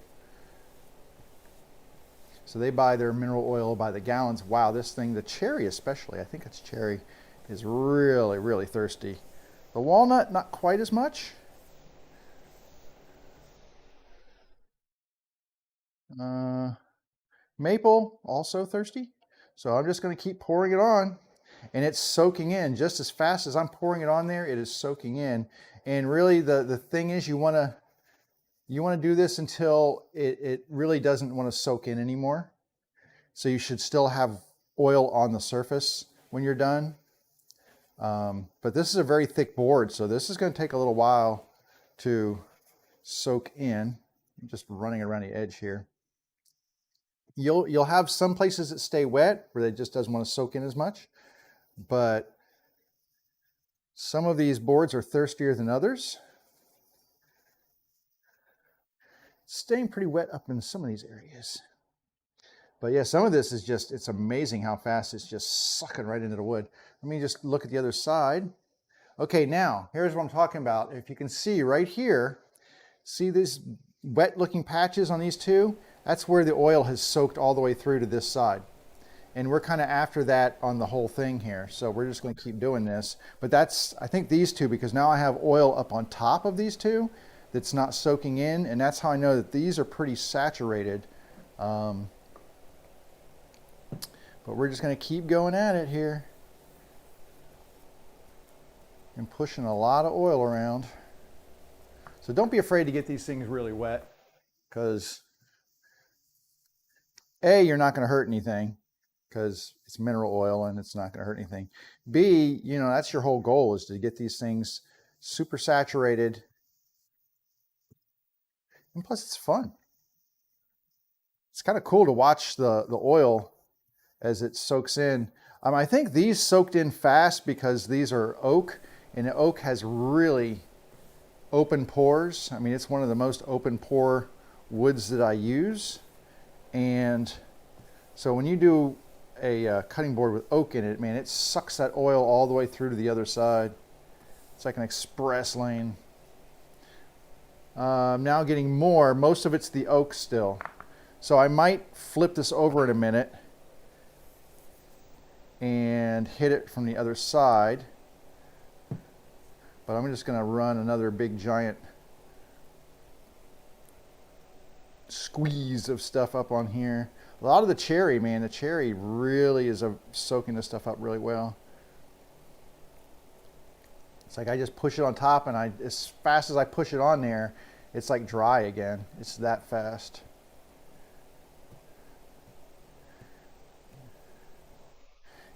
So they buy their mineral oil by the gallons. Wow, this thing, the cherry especially, I think it's cherry, is really, really thirsty. The walnut, not quite as much. Maple, also thirsty. So I'm just going to keep pouring it on, and it's soaking in just as fast as I'm pouring it on there. It is soaking in, and really the thing is you want to do this until it really doesn't want to soak in anymore. So you should still have oil on the surface when you're done. But this is a very thick board, so this is going to take a little while to soak in. I'm just running around the edge here. You'll have some places that stay wet where it just doesn't want to soak in as much, but some of these boards are thirstier than others. It's staying pretty wet up in some of these areas. But yeah, some of this is just, it's amazing how fast it's just sucking right into the wood. Let me just look at the other side. Okay, now, here's what I'm talking about. If you can see right here, see these wet looking patches on these two? That's where the oil has soaked all the way through to this side. And we're kind of after that on the whole thing here. So we're just going to keep doing this. But that's, I think these two, because now I have oil up on top of these two that's not soaking in. And that's how I know that these are pretty saturated. But we're just going to keep going at it here and pushing a lot of oil around. So don't be afraid to get these things really wet, because A, you're not going to hurt anything because it's mineral oil and it's not going to hurt anything. B, you know, that's your whole goal, is to get these things super saturated. And plus it's fun. It's kind of cool to watch the oil as it soaks in. I think these soaked in fast because these are oak, and the oak has really open pores. I mean, it's one of the most open pore woods that I use. And so when you do a cutting board with oak in it, man, it sucks that oil all the way through to the other side. It's like an express lane. Now getting more. Most of it's the oak still. So I might flip this over in a minute and hit it from the other side. But I'm just going to run another big giant squeeze of stuff up on here. A lot of the cherry, man, the cherry really is soaking this stuff up really well. It's like I just push it on top, and as fast as I push it on there, it's like dry again. It's that fast.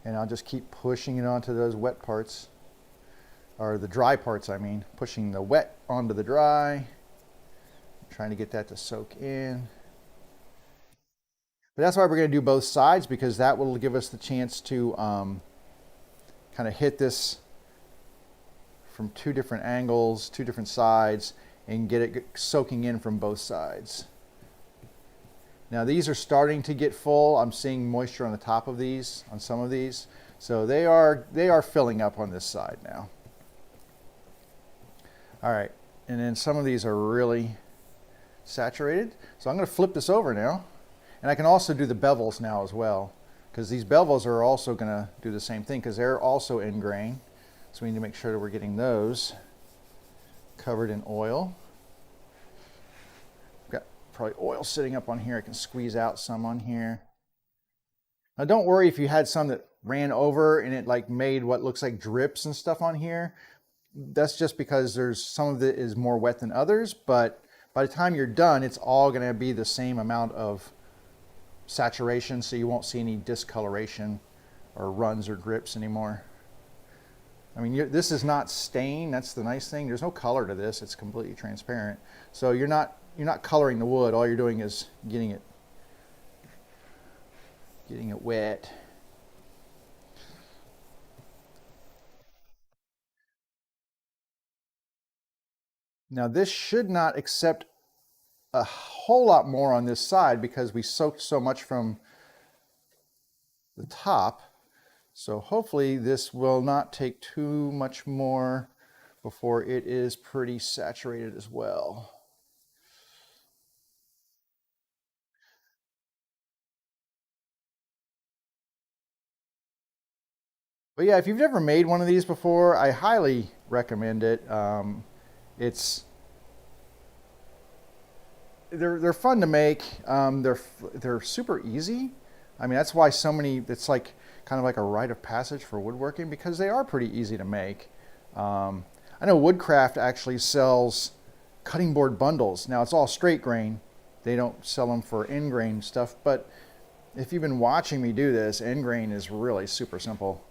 And I'll just keep pushing it onto those wet parts, or the dry parts, I mean. Pushing the wet onto the dry, trying to get that to soak in. But that's why we're going to do both sides, because that will give us the chance to kind of hit this from two different angles, two different sides, and get it soaking in from both sides. Now these are starting to get full. I'm seeing moisture on the top of these, on some of these. So they are filling up on this side now. All right, and then some of these are really saturated. So I'm going to flip this over now. And I can also do the bevels now as well, because these bevels are also going to do the same thing, because they're also in grain. So we need to make sure that we're getting those covered in oil. I've got probably oil sitting up on here. I can squeeze out some on here. Now don't worry if you had some that ran over and it like made what looks like drips and stuff on here. That's just because there's some of it is more wet than others, but by the time you're done, it's all going to be the same amount of saturation, so you won't see any discoloration or runs or drips anymore. I mean, this is not stained. That's the nice thing. There's no color to this. It's completely transparent. So you're not coloring the wood. All you're doing is getting it wet. Now this should not accept a whole lot more on this side because we soaked so much from the top. So hopefully this will not take too much more before it is pretty saturated as well. But yeah, if you've never made one of these before, I highly recommend it. They're fun to make. They're super easy. I mean, that's why so many. It's like kind of like a rite of passage for woodworking, because they are pretty easy to make. I know Woodcraft actually sells cutting board bundles. Now it's all straight grain. They don't sell them for end grain stuff, but if you've been watching me do this, end grain is really super simple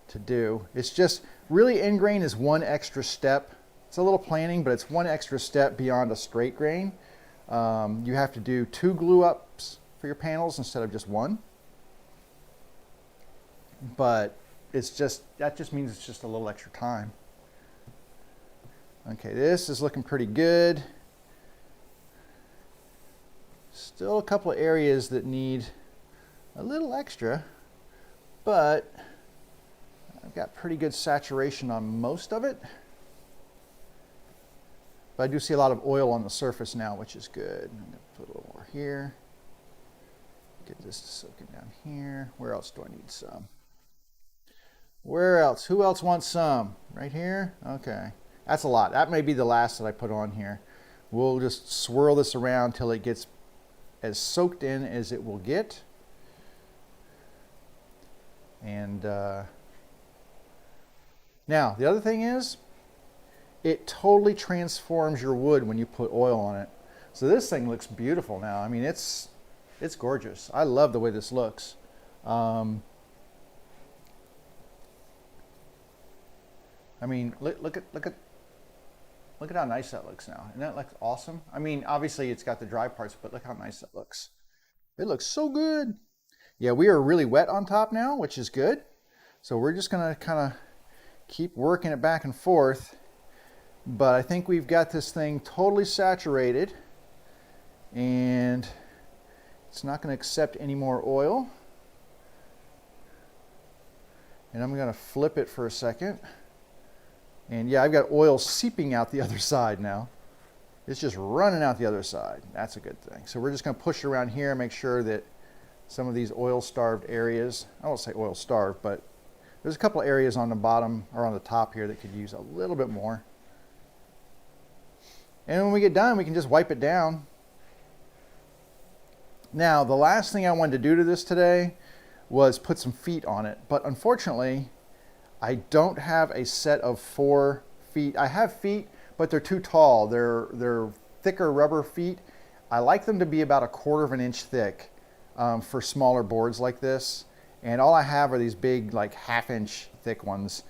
to do. It's just really end grain is one extra step. It's a little planning, but it's one extra step beyond a straight grain. You have to do 2 glue ups for your panels instead of just 1. But that just means it's just a little extra time. Okay, this is looking pretty good. Still a couple of areas that need a little extra, but I've got pretty good saturation on most of it. But I do see a lot of oil on the surface now, which is good. I'm going to put a little more here. Get this soaking down here. Where else do I need some? Where else? Who else wants some? Right here? Okay. That's a lot. That may be the last that I put on here. We'll just swirl this around till it gets as soaked in as it will get. And now, the other thing is, it totally transforms your wood when you put oil on it. So this thing looks beautiful now. I mean, it's gorgeous. I love the way this looks. I mean, look at how nice that looks now. Isn't that like awesome? I mean, obviously it's got the dry parts, but look how nice that looks. It looks so good. Yeah, we are really wet on top now, which is good. So we're just gonna kind of keep working it back and forth. But I think we've got this thing totally saturated, and it's not gonna accept any more oil. And I'm gonna flip it for a second. And yeah, I've got oil seeping out the other side now. It's just running out the other side. That's a good thing. So we're just gonna push around here and make sure that some of these oil-starved areas, I won't say oil-starved, but there's a couple areas on the bottom or on the top here that could use a little bit more. And when we get done, we can just wipe it down. Now, the last thing I wanted to do to this today was put some feet on it. But unfortunately, I don't have a set of 4 feet. I have feet, but they're too tall. They're thicker rubber feet. I like them to be about 1/4 inch thick for smaller boards like this. And all I have are these big, like 1/2 inch thick ones.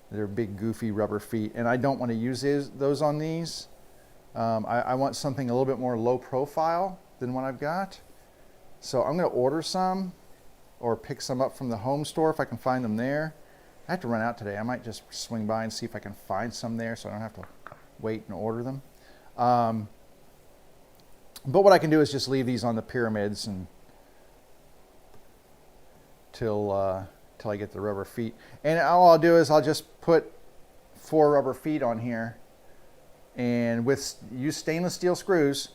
They're big, goofy rubber feet. And I don't want to use those on these. I want something a little bit more low profile than what I've got. So I'm going to order some or pick some up from the home store if I can find them there. I have to run out today. I might just swing by and see if I can find some there so I don't have to wait and order them. But what I can do is just leave these on the pyramids and till I get the rubber feet. And all I'll do is I'll just put 4 rubber feet on here, and use stainless steel screws,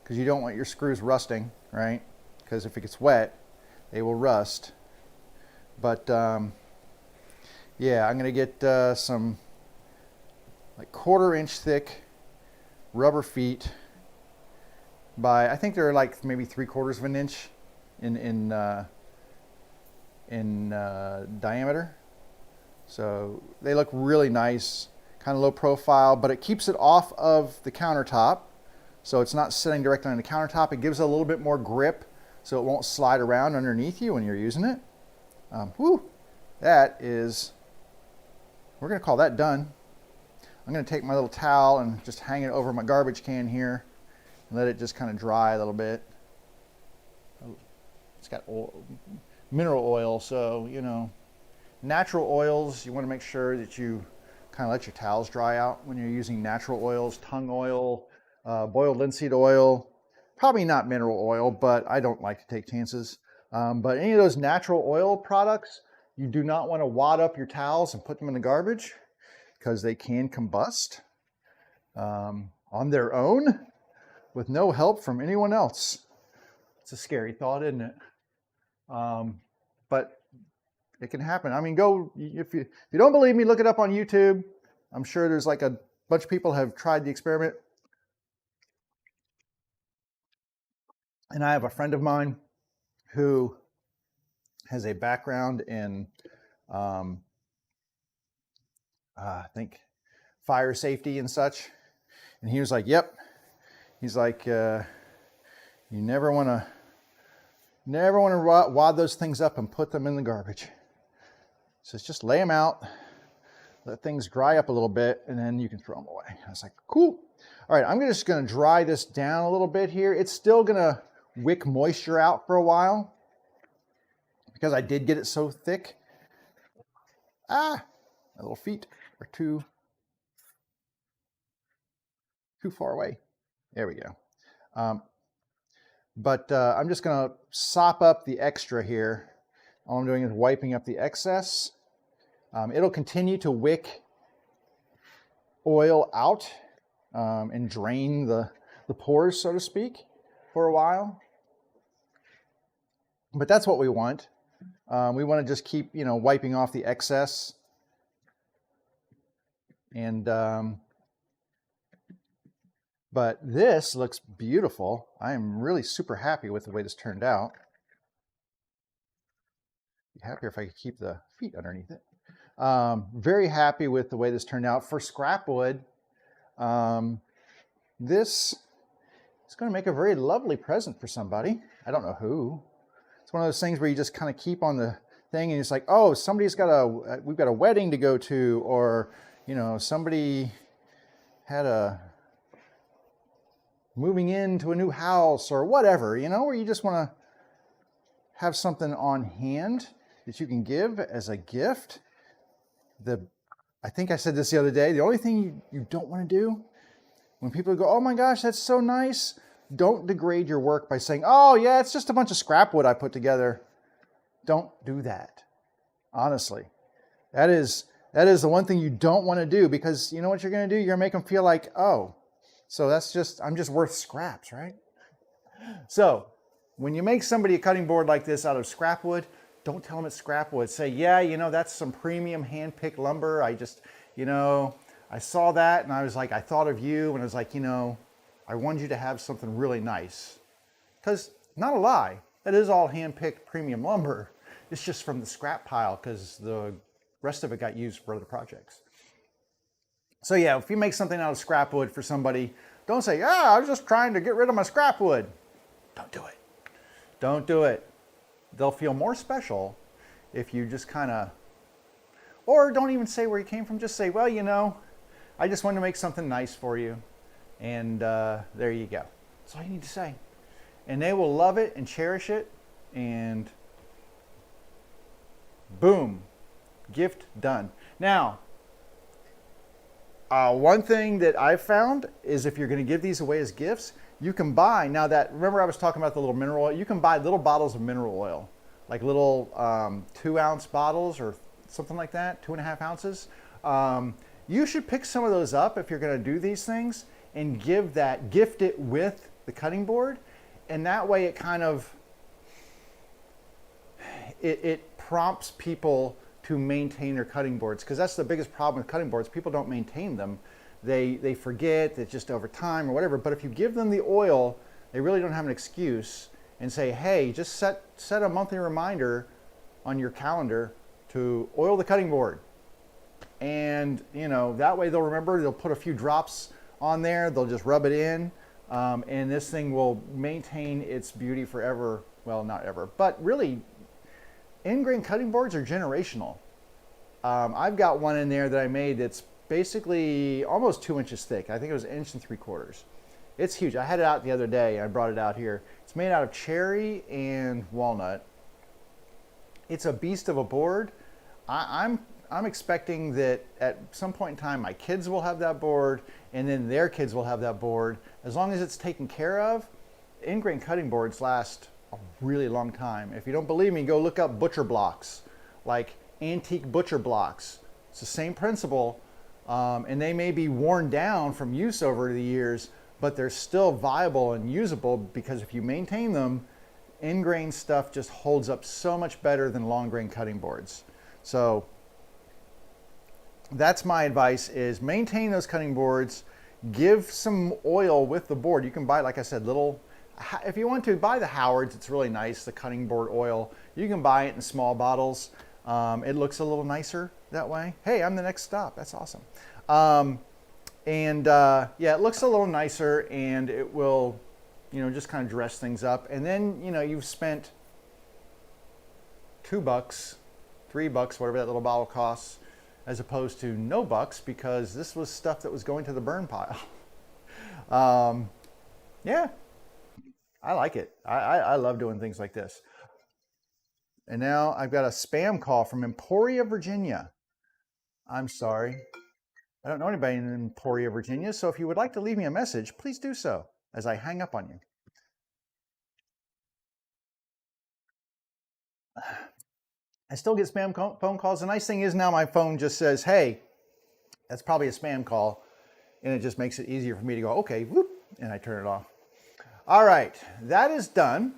because you don't want your screws rusting, right? Because if it gets wet, they will rust. But yeah, I'm gonna get some like 1/4 inch thick rubber feet by, I think they're like maybe 3/4 of an inch in diameter. So they look really nice, kind of low profile, but it keeps it off of the countertop. So it's not sitting directly on the countertop. It gives it a little bit more grip so it won't slide around underneath you when you're using it. That is, we're gonna call that done. I'm gonna take my little towel and just hang it over my garbage can here and let it just kind of dry a little bit. It's got oil, mineral oil, so, you know, natural oils, you want to make sure that you kind of let your towels dry out when you're using natural oils. Tung oil, boiled linseed oil, probably not mineral oil, but I don't like to take chances. But any of those natural oil products, you do not want to wad up your towels and put them in the garbage, because they can combust on their own with no help from anyone else. It's a scary thought, isn't it? But it can happen. I mean, if you don't believe me, look it up on YouTube. I'm sure there's like a bunch of people have tried the experiment. And I have a friend of mine who has a background in, I think, fire safety and such. And he was like, yep. He's like, you never want to wad those things up and put them in the garbage. So just lay them out, let things dry up a little bit, and then you can throw them away. I was like, cool. All right, I'm just gonna dry this down a little bit here. It's still gonna wick moisture out for a while because I did get it so thick. My little feet are too far away. There we go. But I'm just gonna sop up the extra here. All I'm doing is wiping up the excess. It'll continue to wick oil out and drain the pores, so to speak, for a while. But that's what we want. We want to just keep, wiping off the excess. And but this looks beautiful. I am really super happy with the way this turned out. Be happier if I could keep the feet underneath it. Very happy with the way this turned out. For scrap wood, this is going to make a very lovely present for somebody. I don't know who. It's one of those things where you just kind of keep on the thing and it's like, oh, we've got a wedding to go to, or, somebody had moving into a new house or whatever, where you just want to have something on hand that you can give as a gift, I think I said this the other day, the only thing you don't want to do when people go, oh my gosh, that's so nice, don't degrade your work by saying, oh yeah, it's just a bunch of scrap wood I put together. Don't do that. Honestly, that is the one thing you don't want to do, because you know what you're going to do? You're going to make them feel like, oh, so I'm just worth scraps, right? So when you make somebody a cutting board like this out of scrap wood, don't tell them it's scrap wood. Say, yeah, you know, that's some premium hand-picked lumber. I just, you know, I saw that and I was like, I thought of you, and I was like, you know, I wanted you to have something really nice. Because, not a lie, that is all hand-picked premium lumber. It's just from the scrap pile because the rest of it got used for other projects. So yeah, if you make something out of scrap wood for somebody, don't say, I was just trying to get rid of my scrap wood. Don't do it. Don't do it. They'll feel more special if you just kind of, or don't even say where you came from. Just say, well, you know, I just wanted to make something nice for you. And there you go. That's all you need to say. And they will love it and cherish it. And boom, gift done. Now, one thing that I've found is if you're going to give these away as gifts, you can buy, now that, remember I was talking about the little mineral oil? You can buy little bottles of mineral oil, like little 2-ounce bottles or something like that, 2.5 ounces. You should pick some of those up if you're going to do these things and gift it with the cutting board. And that way it kind of, it prompts people to maintain their cutting boards, because that's the biggest problem with cutting boards. People don't maintain them. They forget, that just over time or whatever. But if you give them the oil, they really don't have an excuse, and say, hey, just set a monthly reminder on your calendar to oil the cutting board. And you know, that way they'll remember, they'll put a few drops on there, they'll just rub it in, and this thing will maintain its beauty forever. Well, not ever, but really, end-grain cutting boards are generational. I've got one in there that I made that's basically almost 2 inches thick. I think it was 1.75 inches. It's huge. I had it out the other day. I brought it out here. It's made out of cherry and walnut. It's a beast of a board. I'm expecting that at some point in time my kids will have that board, and then their kids will have that board. As long as it's taken care of, end-grain cutting boards last a really long time. If you don't believe me, go look up butcher blocks, like antique butcher blocks. It's the same principle, and they may be worn down from use over the years, but they're still viable and usable, because if you maintain them, end-grain stuff just holds up so much better than long-grain cutting boards. So that's my advice, is maintain those cutting boards, give some oil with the board. You can buy, like I said, little, if you want to buy the Howards, it's really nice, the cutting board oil. You can buy it in small bottles. It looks a little nicer that way. Hey, I'm the next stop. That's awesome. Yeah, it looks a little nicer, and it will, you know, just kind of dress things up. And then, you know, you've spent $2, $3, whatever that little bottle costs, as opposed to no bucks, because this was stuff that was going to the burn pile. Yeah, I like it. I love doing things like this. And now I've got a spam call from Emporia, Virginia. I'm sorry. I don't know anybody in Emporia, Virginia, so if you would like to leave me a message, please do so as I hang up on you. I still get spam phone calls. The nice thing is now my phone just says, hey, that's probably a spam call, and it just makes it easier for me to go, okay, whoop, and I turn it off. All right, that is done.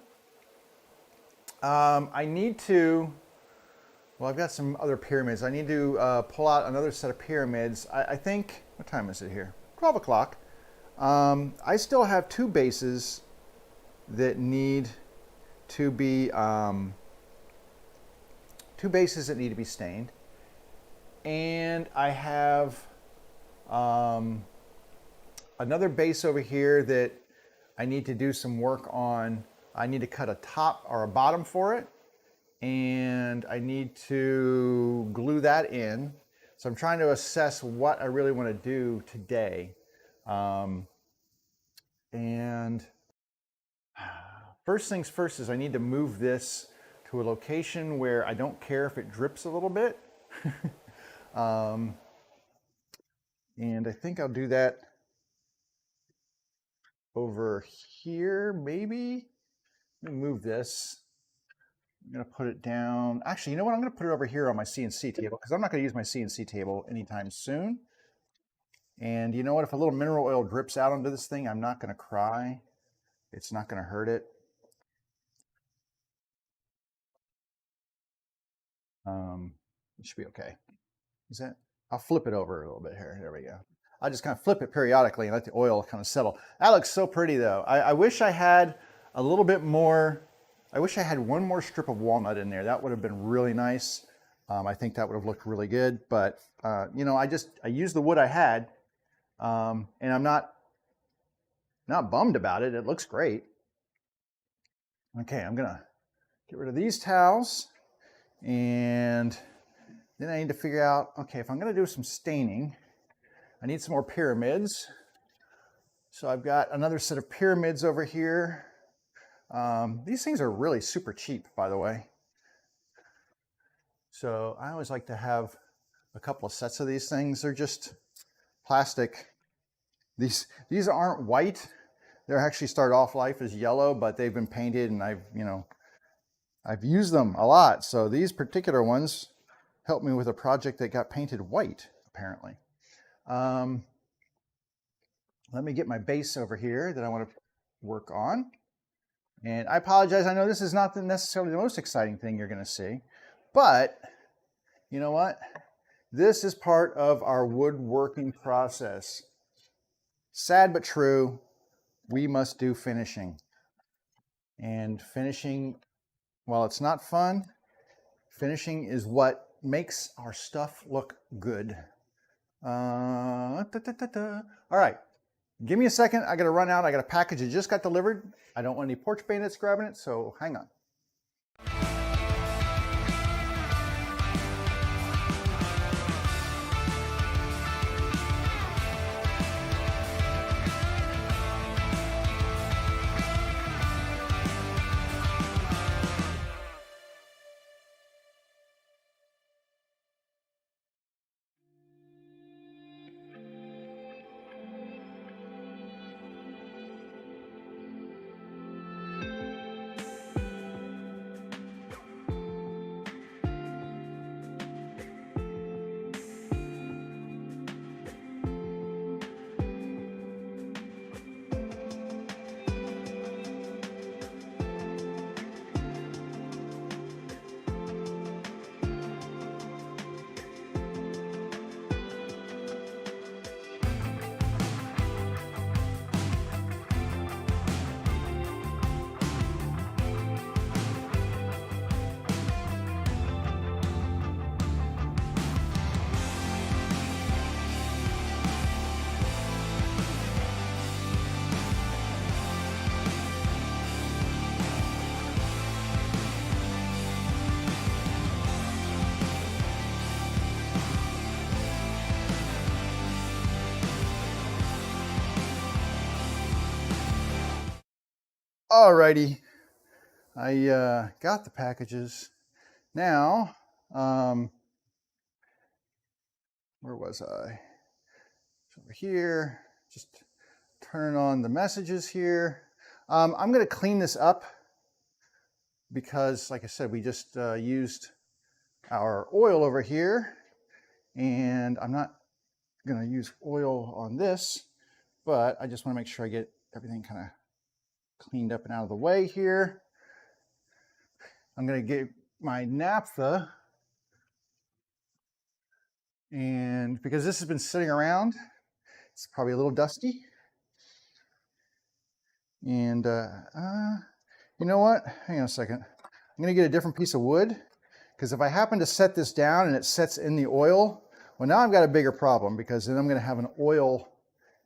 I need to, well, I've got some other pyramids. I need to pull out another set of pyramids. I think, what time is it here? 12 o'clock. I still have 2 bases that need to be, 2 bases that need to be stained. And I have another base over here that I need to do some work on. I need to cut a top or a bottom for it, and I need to glue that in. So I'm trying to assess what I really want to do today. And first things first is I need to move this to a location where I don't care if it drips a little bit. And I think I'll do that over here, maybe. Let me move this. I'm going to put it down. Actually, you know what? I'm going to put it over here on my CNC table because I'm not going to use my CNC table anytime soon. And you know what? If a little mineral oil drips out onto this thing, I'm not going to cry. It's not going to hurt it. It should be okay. Is that? I'll flip it over a little bit here. There we go. I just kind of flip it periodically and let the oil kind of settle. That looks so pretty though. I wish I had a little bit more. I wish I had one more strip of walnut in there. That would have been really nice. I think that would have looked really good. But you know, I used the wood I had, and I'm not bummed about it. It looks great. Okay, I'm gonna get rid of these towels, and then I need to figure out, okay, if I'm gonna do some staining, I need some more pyramids. So I've got another set of pyramids over here. These things are really super cheap, by the way. So I always like to have a couple of sets of these things. They're just plastic. These aren't white. They're actually start off life as yellow, but they've been painted, and I've used them a lot. So these particular ones helped me with a project that got painted white, apparently. Let me get my base over here that I want to work on. And I apologize. I know this is not necessarily the most exciting thing you're going to see, but you know what? This is part of our woodworking process. Sad but true, we must do finishing. And finishing, while it's not fun, finishing is what makes our stuff look good. All right, give me a second. I got to run out. I got a package that just got delivered. I don't want any porch bandits grabbing it, so hang on. Alrighty, I got the packages. Now, where was I? It's over here. Just turn on the messages here. I'm going to clean this up because, like I said, we just used our oil over here, and I'm not going to use oil on this, but I just want to make sure I get everything kind of cleaned up and out of the way here. I'm going to get my naphtha, and because this has been sitting around, it's probably a little dusty. And you know what? Hang on a second. I'm going to get a different piece of wood, because if I happen to set this down and it sets in the oil, well, now I've got a bigger problem, because then I'm going to have an oil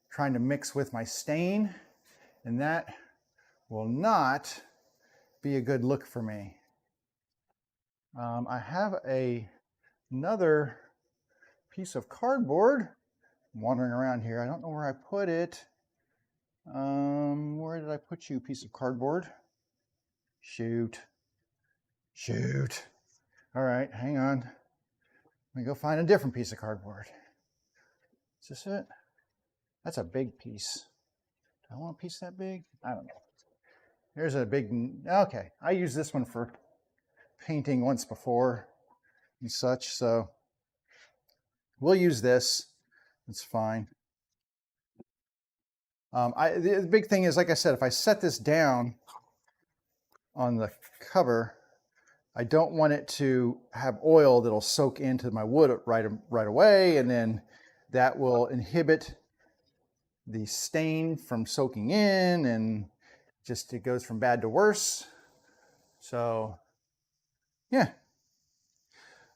trying to mix with my stain, and that will not be a good look for me. I have another piece of cardboard wandering around here. I don't know where I put it. Where did I put you, piece of cardboard? Shoot. Shoot. All right, hang on. Let me go find a different piece of cardboard. Is this it? That's a big piece. Do I want a piece that big? I don't know. Here's a big, okay. I used this one for painting once before and such, so we'll use this. It's fine. The big thing is, like I said, if I set this down on the cover, I don't want it to have oil that'll soak into my wood right away, and then that will inhibit the stain from soaking in, and just it goes from bad to worse. So yeah.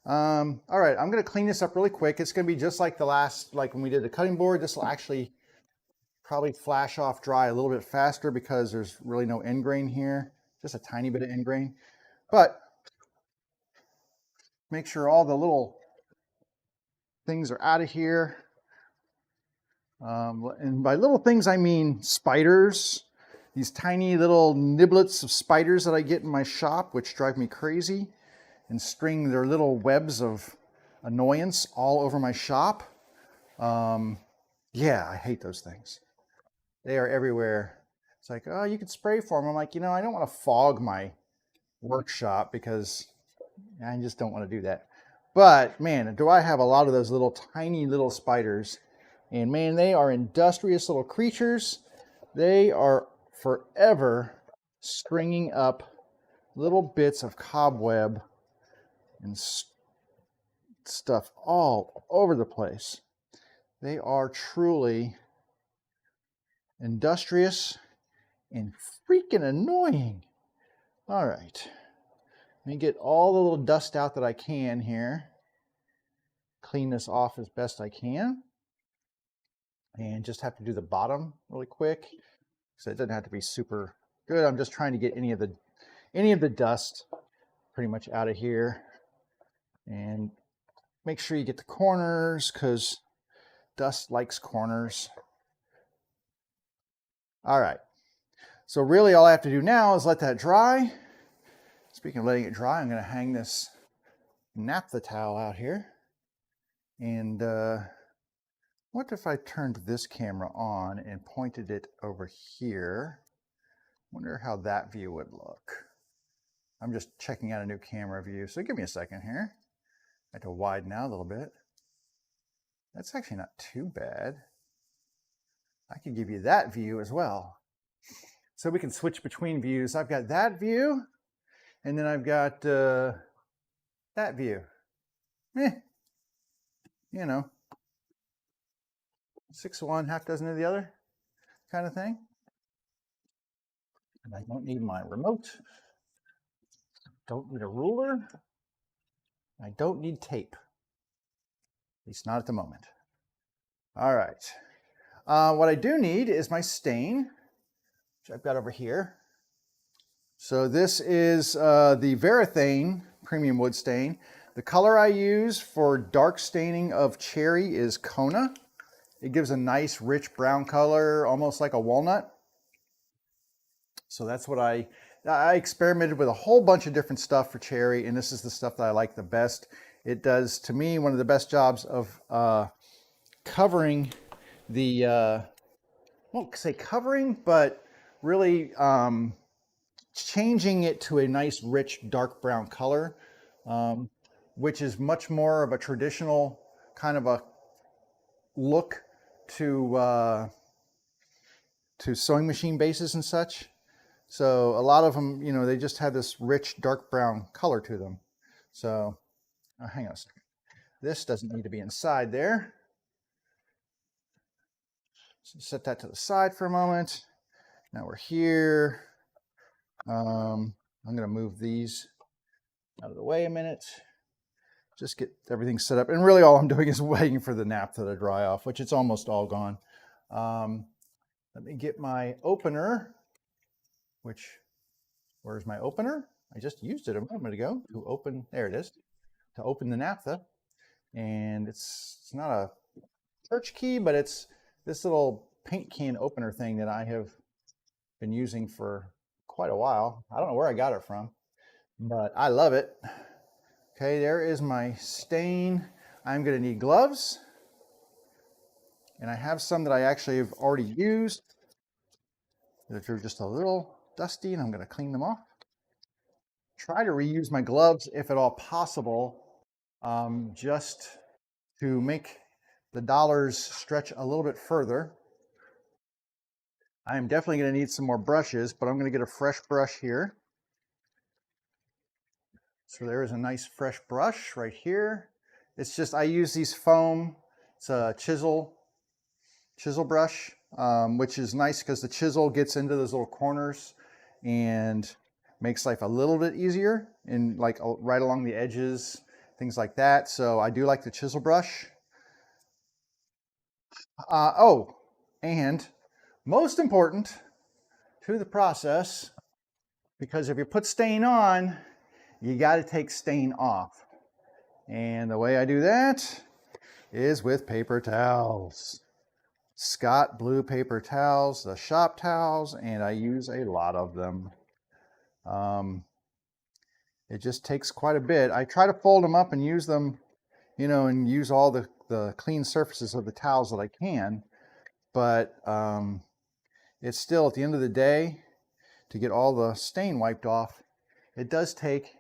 All right, I'm gonna clean this up really quick. It's gonna be just like the last, like when we did the cutting board. This will actually probably flash off dry a little bit faster because there's really no end grain here, just a tiny bit of end grain. But make sure all the little things are out of here. And by little things, I mean spiders, these tiny little niblets of spiders that I get in my shop, which drive me crazy and string their little webs of annoyance all over my shop. Yeah, I hate those things. They are everywhere. It's like, oh, you could spray for them. I'm like, I don't want to fog my workshop because I just don't want to do that. But man, do I have a lot of those little tiny little spiders. And man, they are industrious little creatures. They are forever stringing up little bits of cobweb and stuff all over the place. They are truly industrious and freaking annoying. All right, let me get all the little dust out that I can here. Clean this off as best I can. And just have to do the bottom really quick. So it doesn't have to be super good. I'm just trying to get any of the dust pretty much out of here. And make sure you get the corners because dust likes corners. All right. So really all I have to do now is let that dry. Speaking of letting it dry, I'm going to hang this naphtha towel out here. And what if I turned this camera on and pointed it over here? Wonder how that view would look. I'm just checking out a new camera view, so give me a second here. I have to widen out a little bit. That's actually not too bad. I can give you that view as well. So we can switch between views. I've got that view, and then I've got that view. 6 of one, half dozen of the other kind of thing. And I don't need my remote. Don't need a ruler. I don't need tape. At least not at the moment. All right. What I do need is my stain, which I've got over here. So this is the Varathane Premium Wood Stain. The color I use for dark staining of cherry is Kona. It gives a nice rich brown color, almost like a walnut. So that's what I experimented with a whole bunch of different stuff for cherry, and this is the stuff that I like the best. It does, to me, one of the best jobs of covering the, I won't say covering, but really changing it to a nice, rich, dark brown color, which is much more of a traditional kind of a look to sewing machine bases and such. So a lot of them, they just have this rich, dark brown color to them. So hang on a second. This doesn't need to be inside there. So set that to the side for a moment. Now we're here. I'm going to move these out of the way a minute. Just get everything set up. And really all I'm doing is waiting for the naphtha to dry off, which it's almost all gone. Let me get my opener, where's my opener? I just used it a moment ago to open, there it is, to open the naphtha. And it's not a church key, but it's this little paint can opener thing that I have been using for quite a while. I don't know where I got it from, but I love it. Okay, there is my stain. I'm going to need gloves. And I have some that I actually have already used that are just a little dusty, and I'm going to clean them off. Try to reuse my gloves if at all possible, just to make the dollars stretch a little bit further. I am definitely going to need some more brushes, but I'm going to get a fresh brush here. So there is a nice fresh brush right here. It's just, I use these foam, it's a chisel brush, which is nice because the chisel gets into those little corners and makes life a little bit easier and like right along the edges, things like that. So I do like the chisel brush. Oh, and most important to the process, because if you put stain on, you got to take stain off. And the way I do that is with paper towels. Scott blue paper towels, the shop towels, and I use a lot of them. It just takes quite a bit. I try to fold them up and use them, you know, and use all the clean surfaces of the towels that I can. But it's still, at the end of the day, to get all the stain wiped off, it does take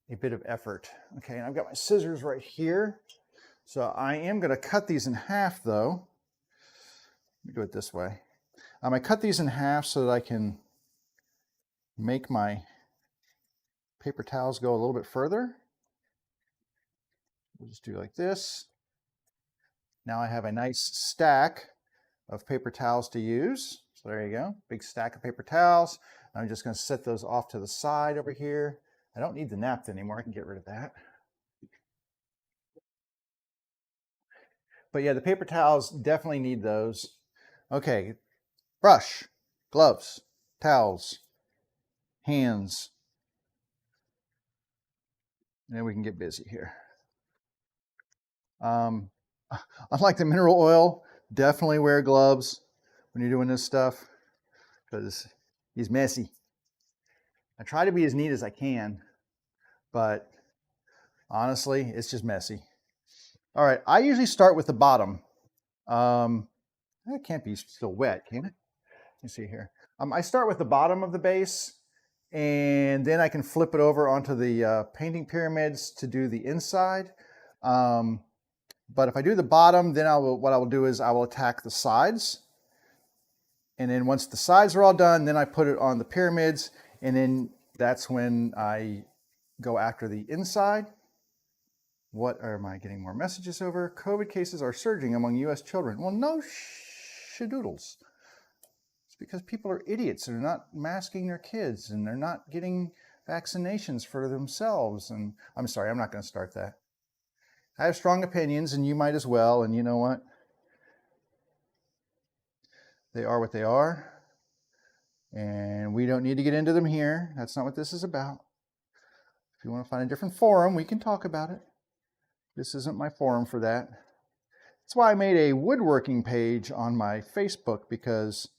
a bit of effort. Okay, and I've got my scissors right here. So I am going to cut these in half though. Let me do it this way. I cut these in half so that I can make my paper towels go a little bit further. We'll just do like this. Now I have a nice stack of paper towels to use. So there you go, big stack of paper towels. I'm just going to set those off to the side over here. I don't need the napkin anymore. I can get rid of that. But yeah, the paper towels, definitely need those. Okay, brush, gloves, towels, hands. And then we can get busy here. Unlike the mineral oil, definitely wear gloves when you're doing this stuff because he's messy. I try to be as neat as I can, but honestly, it's just messy. All right, I usually start with the bottom. That can't be still wet, can it? Let me see here. I start with the bottom of the base, and then I can flip it over onto the painting pyramids to do the inside. But if I do the bottom, then what I will do is I will attack the sides. And then once the sides are all done, then I put it on the pyramids, and then that's when I go after the inside. What am I getting more messages over? COVID cases are surging among US children. Well, no shadoodles. It's because people are idiots and they're not masking their kids and they're not getting vaccinations for themselves. And I'm sorry, I'm not going to start that. I have strong opinions and you might as well. And you know what? They are what they are. And we don't need to get into them here. That's not what this is about. If you want to find a different forum, we can talk about it. This isn't my forum for that. That's why I made a woodworking page on my Facebook, because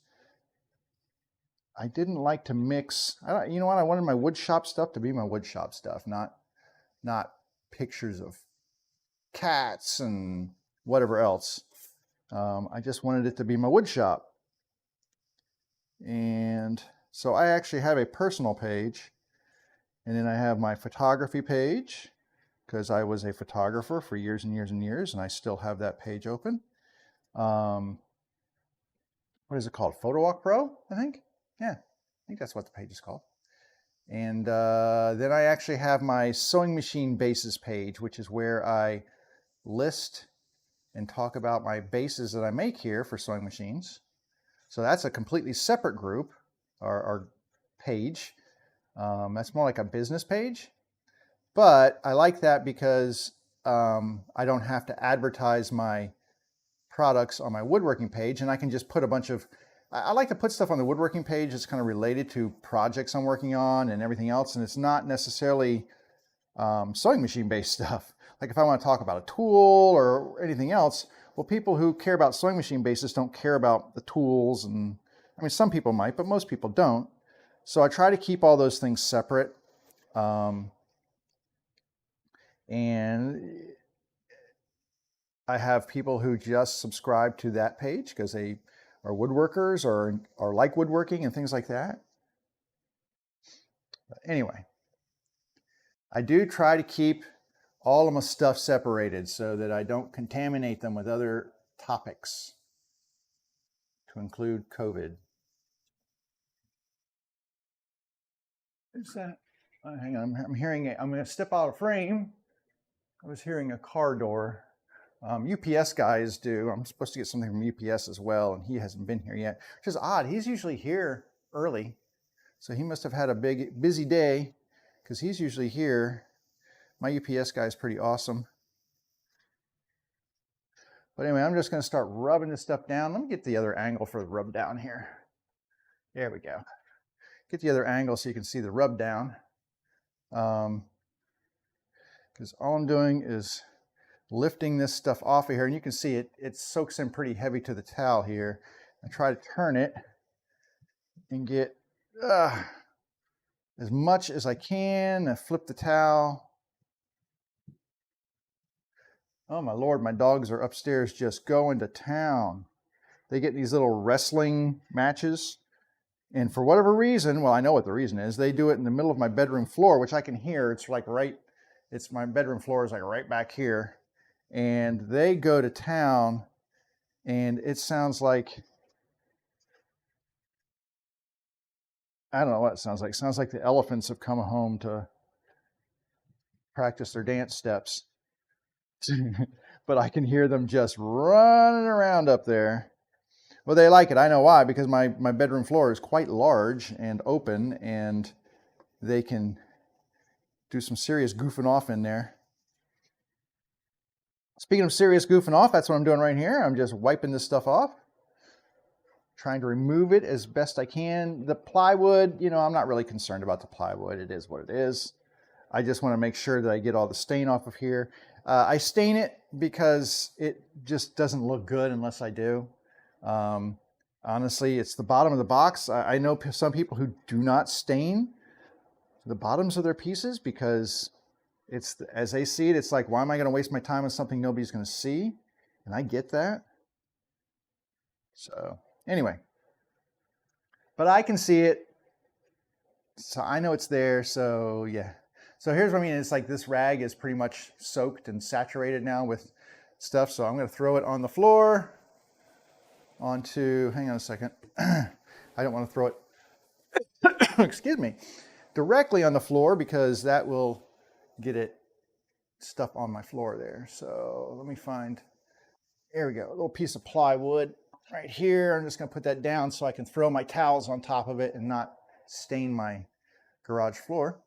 I didn't like to mix. You know what? I wanted my woodshop stuff to be my woodshop stuff, not pictures of cats and whatever else. I just wanted it to be my woodshop. And so I actually have a personal page, and then I have my photography page, because I was a photographer for years and years and years, and I still have that page open. What is it called? Photo Walk Pro, I think? Yeah, I think that's what the page is called. And then I actually have my sewing machine bases page, which is where I list and talk about my bases that I make here for sewing machines. So that's a completely separate group or page. That's more like a business page. But I like that because I don't have to advertise my products on my woodworking page, and I can just put a bunch of, I like to put stuff on the woodworking page that's kind of related to projects I'm working on and everything else, and it's not necessarily sewing machine based stuff. Like if I want to talk about a tool or anything else, well, people who care about sewing machine bases don't care about the tools, and I mean, some people might, but most people don't. So I try to keep all those things separate. And I have people who just subscribe to that page because they are woodworkers or like woodworking and things like that. But anyway, I do try to keep all of my stuff separated so that I don't contaminate them with other topics, to include COVID. Is that? Hang on, I'm hearing it. I'm going to step out of frame. I was hearing a car door. UPS guys do. I'm supposed to get something from UPS as well, and he hasn't been here yet, which is odd. He's usually here early, so he must have had a busy day because he's usually here. My UPS guy is pretty awesome. But anyway, I'm just going to start rubbing this stuff down. Let me get the other angle for the rub down here. There we go. Get the other angle so you can see the rub down. Because all I'm doing is lifting this stuff off of here, and you can see it soaks in pretty heavy to the towel here. I try to turn it and get as much as I can. I flip the towel. Oh my Lord, my dogs are upstairs just going to town. They get these little wrestling matches, and for whatever reason, well, I know what the reason is, they do it in the middle of my bedroom floor, which I can hear. It's like my bedroom floor is like right back here. And they go to town, and it sounds like, I don't know what it sounds like. It sounds like the elephants have come home to practice their dance steps. But I can hear them just running around up there. Well, they like it. I know why, because my bedroom floor is quite large and open, and they can do some serious goofing off in there. Speaking of serious goofing off, that's what I'm doing right here. I'm just wiping this stuff off, trying to remove it as best I can. The plywood, I'm not really concerned about the plywood. It is what it is. I just want to make sure that I get all the stain off of here. I stain it because it just doesn't look good unless I do. Honestly, it's the bottom of the box. I know some people who do not stain the bottoms of their pieces because it's, as they see it, it's like, why am I going to waste my time on something nobody's going to see? And I get that. So anyway, but I can see it, so I know it's there. So yeah. So here's what I mean. It's like this rag is pretty much soaked and saturated now with stuff. So I'm going to throw it on the floor onto, hang on a second. I don't want to throw it, excuse me, directly on the floor because that will get it stuff on my floor there. So let me find, there we go, a little piece of plywood right here. I'm just going to put that down so I can throw my towels on top of it and not stain my garage floor.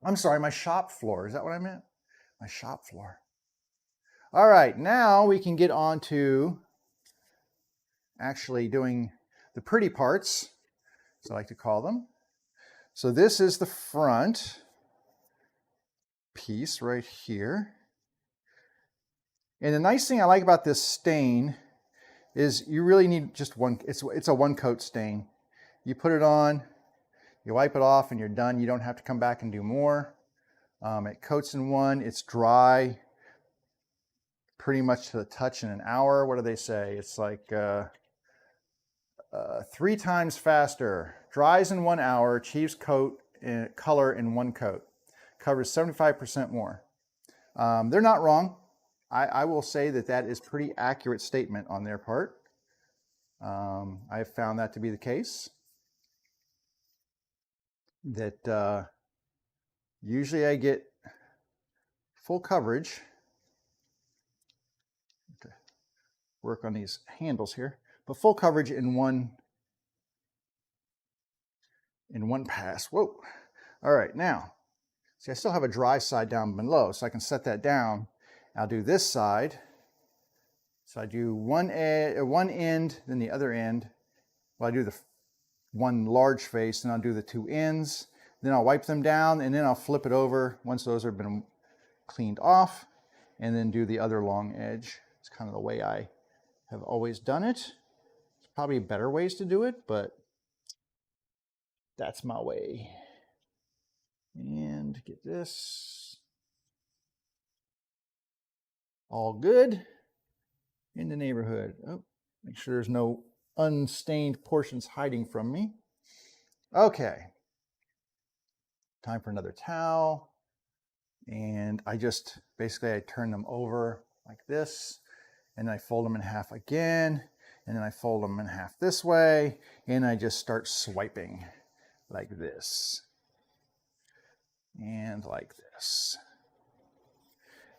I'm sorry, my shop floor. Is that what I meant? My shop floor. All right, now we can get on to actually doing the pretty parts, as I like to call them. So this is the front piece right here. And the nice thing I like about this stain is you really need just one, it's a one coat stain. You put it on, you wipe it off, and you're done. You don't have to come back and do more. It coats in one, it's dry pretty much to the touch in an hour. What do they say? It's like 3 times faster. Dries in 1 hour, achieves color in 1 coat. Covers 75% more. They're not wrong. I will say that is pretty accurate statement on their part. I've found that to be the case. That usually I get full coverage. To work on these handles here, but full coverage in one pass. Whoa! All right, now see, I still have a dry side down below, so I can set that down. I'll do this side. So I do one end, then the other end. Well, I do the one large face, and I'll do the 2 ends. Then I'll wipe them down, and then I'll flip it over once those have been cleaned off, and then do the other long edge. It's kind of the way I have always done it. There's probably better ways to do it, but that's my way. And get this all good in the neighborhood. Oh, make sure there's no unstained portions hiding from me. Okay, time for another towel. And I just, basically I turn them over like this, and I fold them in half again, and then I fold them in half this way, and I just start swiping like this, and like this.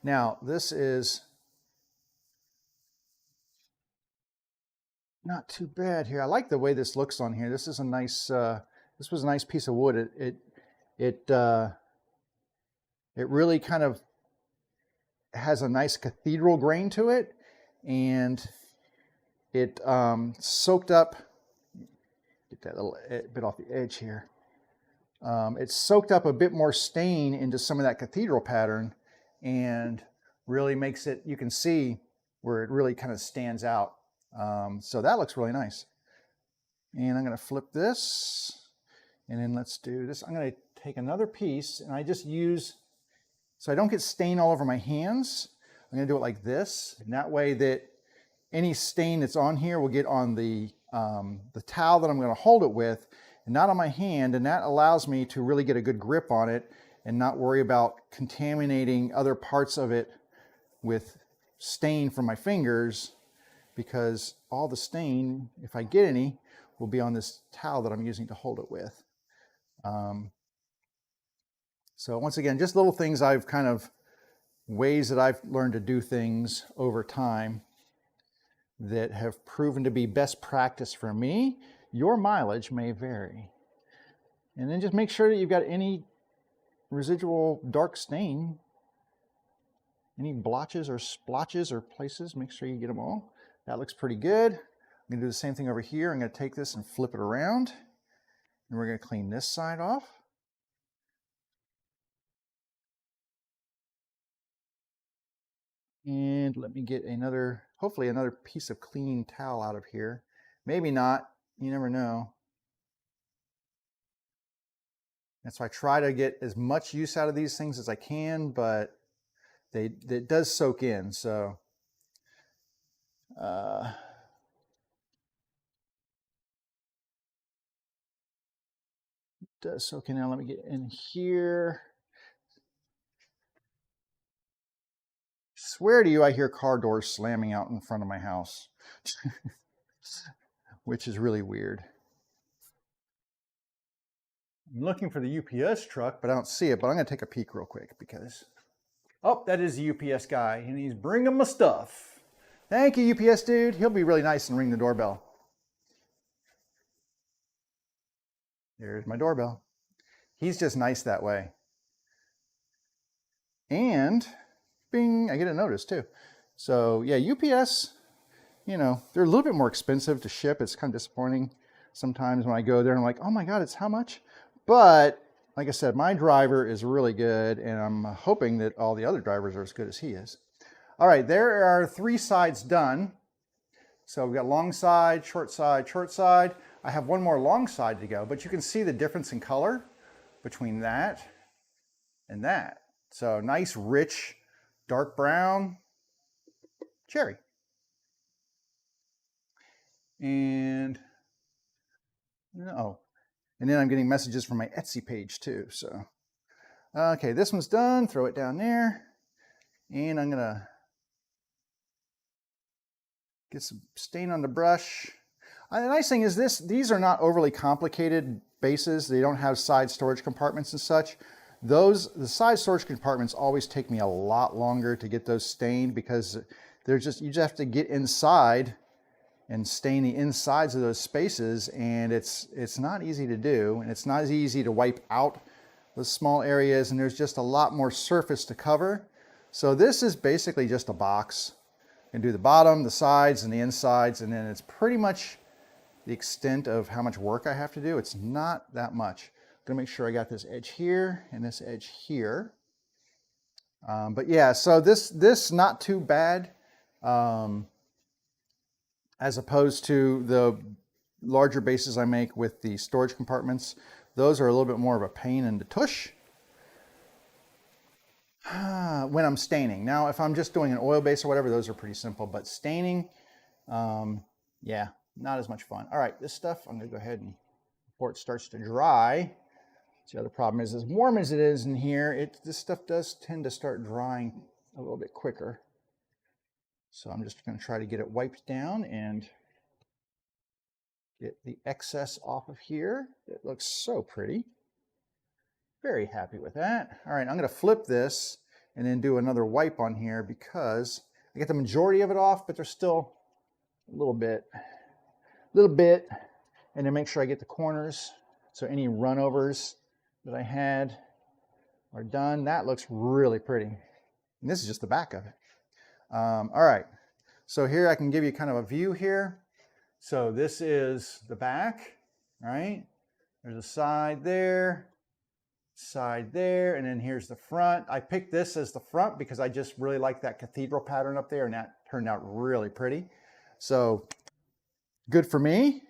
Now, this is not too bad here. I like the way this looks on here. This is a nice, this was a nice piece of wood. It really kind of has a nice cathedral grain to it, and it soaked up, get that little bit off the edge here. It soaked up a bit more stain into some of that cathedral pattern and really makes it, you can see where it really kind of stands out. So that looks really nice. And I'm going to flip this, and then let's do this. I'm going to take another piece, and I just use, so I don't get stain all over my hands, I'm going to do it like this, and that way that any stain that's on here will get on the towel that I'm going to hold it with, and not on my hand, and that allows me to really get a good grip on it and not worry about contaminating other parts of it with stain from my fingers, because all the stain, if I get any, will be on this towel that I'm using to hold it with. So once again, just little things I've kind of, ways that I've learned to do things over time that have proven to be best practice for me. Your mileage may vary. And then just make sure that you've got any residual dark stain, any blotches or splotches or places, make sure you get them all. That looks pretty good. I'm gonna do the same thing over here. I'm gonna take this and flip it around, and we're gonna clean this side off. And let me get another, hopefully another piece of clean towel out of here. Maybe not, you never know. And so I try to get as much use out of these things as I can, but it does soak in, so. It does soak in. Now let me get in here. Swear to you, I hear car doors slamming out in front of my house, which is really weird. I'm looking for the UPS truck, but I don't see it, but I'm gonna take a peek real quick because, oh, that is the UPS guy, and he's bringing my stuff. Thank you, UPS dude. He'll be really nice and ring the doorbell. There's my doorbell. He's just nice that way. And bing, I get a notice too. So yeah, UPS, you know, they're a little bit more expensive to ship. It's kind of disappointing sometimes when I go there and I'm like, oh my God, it's how much? But like I said, my driver is really good, and I'm hoping that all the other drivers are as good as he is. All right, there are 3 sides done. So we've got long side, short side, short side. I have one more long side to go, but you can see the difference in color between that and that. So nice, rich, dark brown, cherry. And, oh, and then I'm getting messages from my Etsy page too, so. Okay, this one's done, throw it down there. And I'm gonna get some stain on the brush. The nice thing is these are not overly complicated bases. They don't have side storage compartments and such. The side storage compartments always take me a lot longer to get those stained, because you just have to get inside and stain the insides of those spaces, and it's not easy to do, and it's not as easy to wipe out the small areas, and there's just a lot more surface to cover. So this is basically just a box. You can do the bottom, the sides, and the insides, and then it's pretty much the extent of how much work I have to do. It's not that much. I'm gonna make sure I got this edge here and this edge here. But yeah, so this not too bad, as opposed to the larger bases I make with the storage compartments. Those are a little bit more of a pain in the tush. when I'm staining. Now, if I'm just doing an oil base or whatever, those are pretty simple, but staining, yeah, not as much fun. All right, this stuff, I'm gonna go ahead and, before it starts to dry, the other problem is, as warm as it is in here, this stuff does tend to start drying a little bit quicker. So I'm just gonna try to get it wiped down and get the excess off of here. It looks so pretty. Very happy with that. All right, I'm gonna flip this and then do another wipe on here because I get the majority of it off, but there's still a little bit. And then make sure I get the corners. So any runovers that I had are done. That looks really pretty. And this is just the back of it. All right, so here I can give you kind of a view here. So this is the back, right? There's a side there, and then here's the front. I picked this as the front because I just really like that cathedral pattern up there, and that turned out really pretty. So good for me.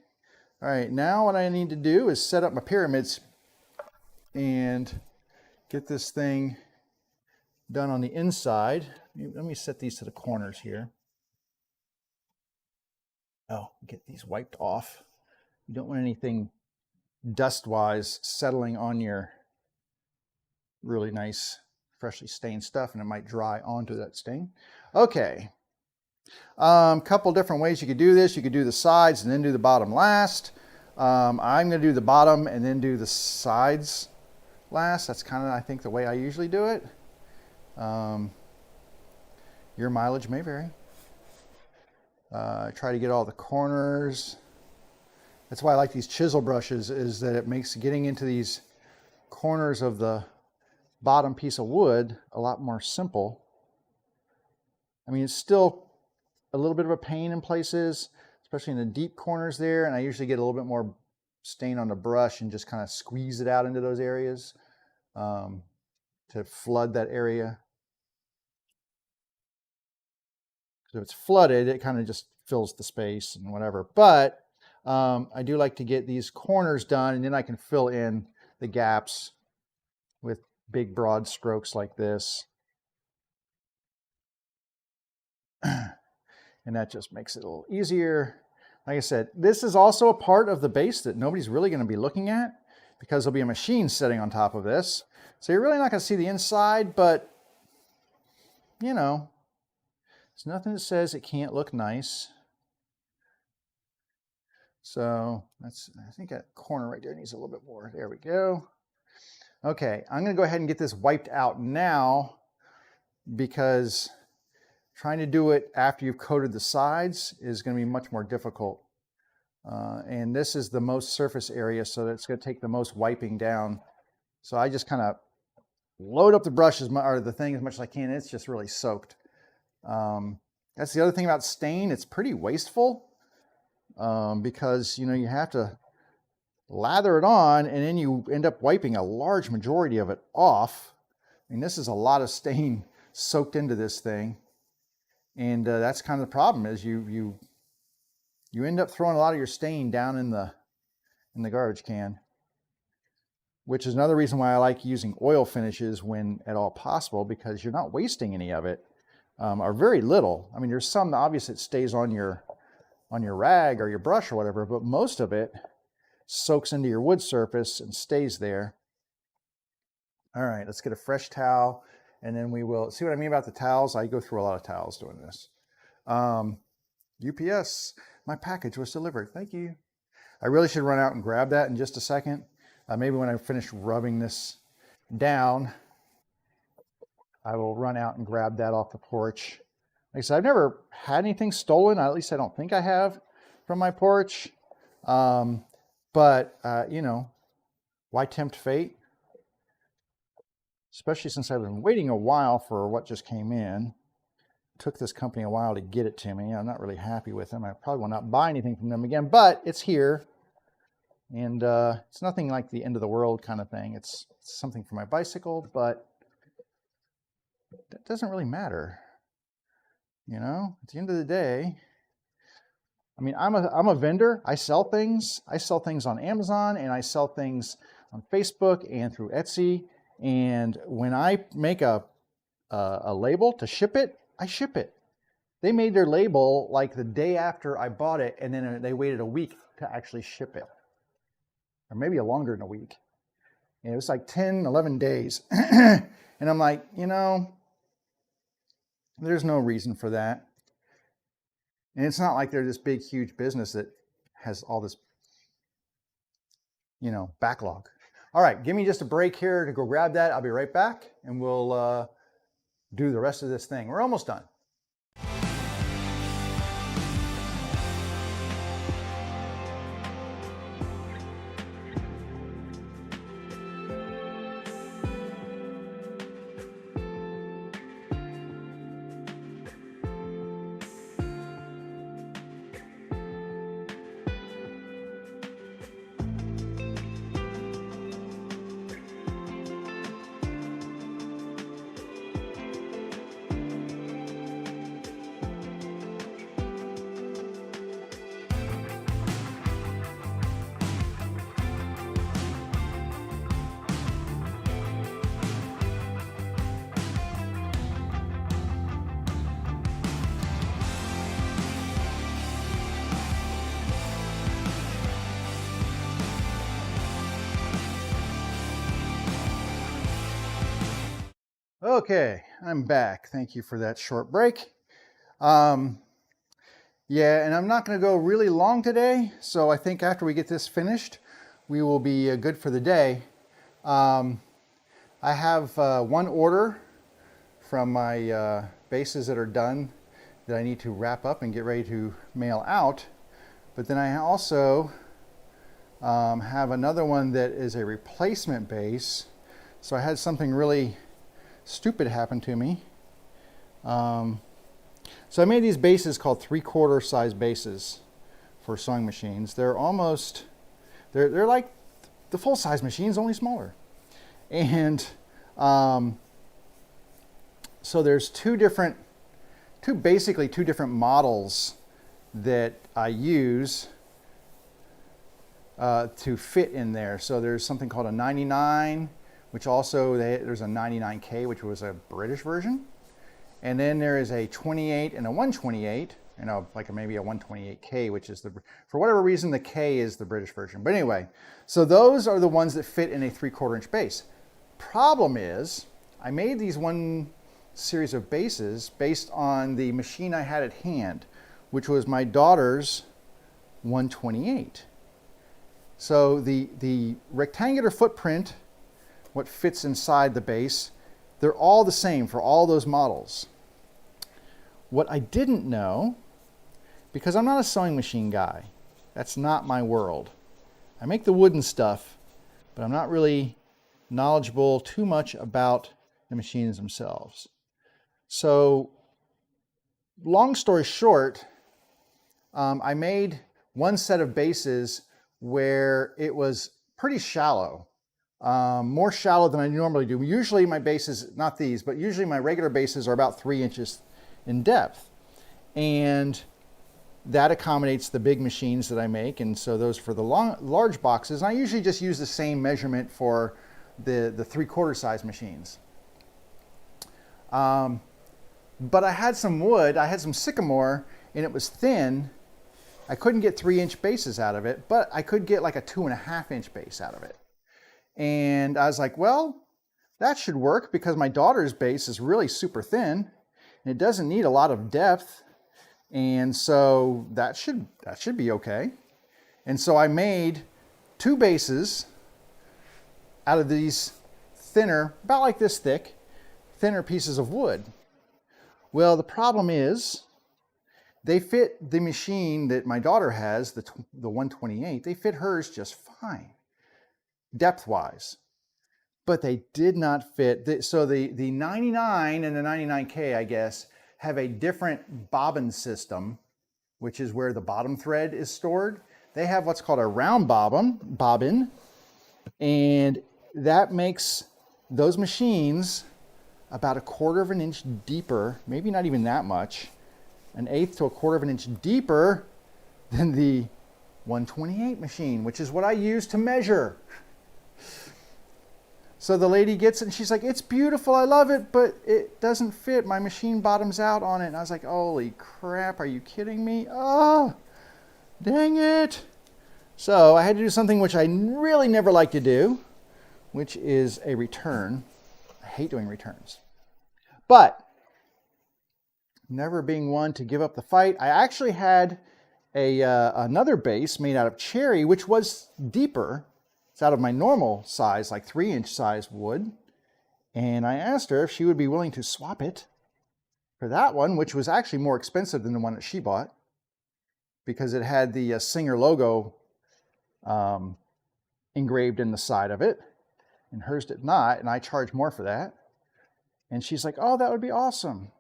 All right, now what I need to do is set up my pyramids and get this thing done on the inside. Let me set these to the corners here. Oh, get these wiped off. You don't want anything dust-wise settling on your really nice, freshly stained stuff, and it might dry onto that stain. Okay. Couple different ways you could do this. You could do the sides and then do the bottom last. I'm going to do the bottom and then do the sides last. That's kind of, I think, the way I usually do it. Your mileage may vary. Try to get all the corners. That's why I like these chisel brushes, is that it makes getting into these corners of the bottom piece of wood a lot more simple. I mean, it's still a little bit of a pain in places, especially in the deep corners there, and I usually get a little bit more stain on the brush and just kind of squeeze it out into those areas to flood that area. So if it's flooded, it kind of just fills the space and whatever. But I do like to get these corners done, and then I can fill in the gaps with big broad strokes like this. And that just makes it a little easier. Like I said, this is also a part of the base that nobody's really going to be looking at because there'll be a machine sitting on top of this. So you're really not going to see the inside, but you know, there's nothing that says it can't look nice. So that's, I think that corner right there needs a little bit more. There we go. Okay, I'm going to go ahead and get this wiped out now because trying to do it after you've coated the sides is going to be much more difficult. And this is the most surface area, so that's going to take the most wiping down. So I just kind of load up the brush or the thing as much as I can. It's just really soaked. That's the other thing about stain. It's pretty wasteful because, you know, you have to lather it on and then you end up wiping a large majority of it off. I mean, this is a lot of stain soaked into this thing. And that's kind of the problem, is you end up throwing a lot of your stain down in the garbage can, which is another reason why I like using oil finishes when at all possible, because you're not wasting any of it, or very little. I mean, there's some obviously it stays on your rag or your brush or whatever, but most of it soaks into your wood surface and stays there. All right, let's get a fresh towel, and then we will see what I mean about the towels. I go through a lot of towels doing this. UPS, my package was delivered. Thank you. I really should run out and grab that in just a second. Maybe when I finish rubbing this down, I will run out and grab that off the porch. Like I said, I've never had anything stolen. At least I don't think I have, from my porch. But you know, why tempt fate? Especially since I've been waiting a while for what just came in. It took this company a while to get it to me. I'm not really happy with them. I probably will not buy anything from them again, but it's here. And it's nothing like the end of the world kind of thing. It's something for my bicycle, but that doesn't really matter. You know, at the end of the day, I mean, I'm a vendor. I sell things. I sell things on Amazon, and I sell things on Facebook and through Etsy. And when I make a a label to ship it, I ship it. They made their label like the day after I bought it, and then they waited a week to actually ship it. Or maybe longer than a week. And it was like 10, 11 days. And I'm like, you know, there's no reason for that. And it's not like they're this big, huge business that has all this, you know, backlog. All right, give me just a break here to go grab that. I'll be right back, and we'll do the rest of this thing. We're almost done. Okay, I'm back. Thank you for that short break. Yeah, and I'm not going to go really long today, so I think after we get this finished, we will be good for the day. I have one order from my bases that are done that I need to wrap up and get ready to mail out, but then I also have another one that is a replacement base. So I had something really stupid happen to me. So I made these bases called 3/4 size bases for sewing machines. They're almost, they're like the full size machines, only smaller. And so there's basically two different models that I use to fit in there. So there's something called a 99, which also there's a 99K, which was a British version. And then there is a 28 and a 128, and like maybe a 128K, which is for whatever reason, the K is the British version. But anyway, so those are the ones that fit in a 3/4 inch base. Problem is, I made these one series of bases based on the machine I had at hand, which was my daughter's 128. So the rectangular footprint, what fits inside the base, they're all the same for all those models. What I didn't know, because I'm not a sewing machine guy, that's not my world. I make the wooden stuff, but I'm not really knowledgeable too much about the machines themselves. So, long story short, I made one set of bases where it was pretty shallow. More shallow than I normally do. Usually my bases, not these, but usually my regular bases are about 3 inches in depth. And that accommodates the big machines that I make. And so those for the large boxes, and I usually just use the same measurement for the 3/4 size machines. But I had some wood, I had some sycamore, and it was thin. I couldn't get 3-inch bases out of it, but I could get like a 2.5-inch base out of it. And I was like, well, that should work because my daughter's base is really super thin and it doesn't need a lot of depth. And so that should be okay. And so I made 2 bases out of these thinner, about like this thick, thinner pieces of wood. Well, the problem is they fit the machine that my daughter has, the 128, they fit hers just fine, depth-wise. But they did not fit. So the 99 and the 99K, I guess, have a different bobbin system, which is where the bottom thread is stored. They have what's called a round bobbin, and that makes those machines about 1/4 of an inch deeper, maybe not even that much, 1/8 to 1/4 of an inch deeper than the 128 machine, which is what I use to measure. So the lady gets it and she's like, it's beautiful, I love it, but it doesn't fit. My machine bottoms out on it. And I was like, holy crap, are you kidding me? Oh, dang it. So I had to do something which I really never like to do, which is a return. I hate doing returns. But never being one to give up the fight, I actually had another base made out of cherry, which was deeper. It's out of my normal size, like 3-inch size wood. And I asked her if she would be willing to swap it for that one, which was actually more expensive than the one that she bought because it had the Singer logo engraved in the side of it, and hers did not, and I charged more for that. And she's like, oh, that would be awesome.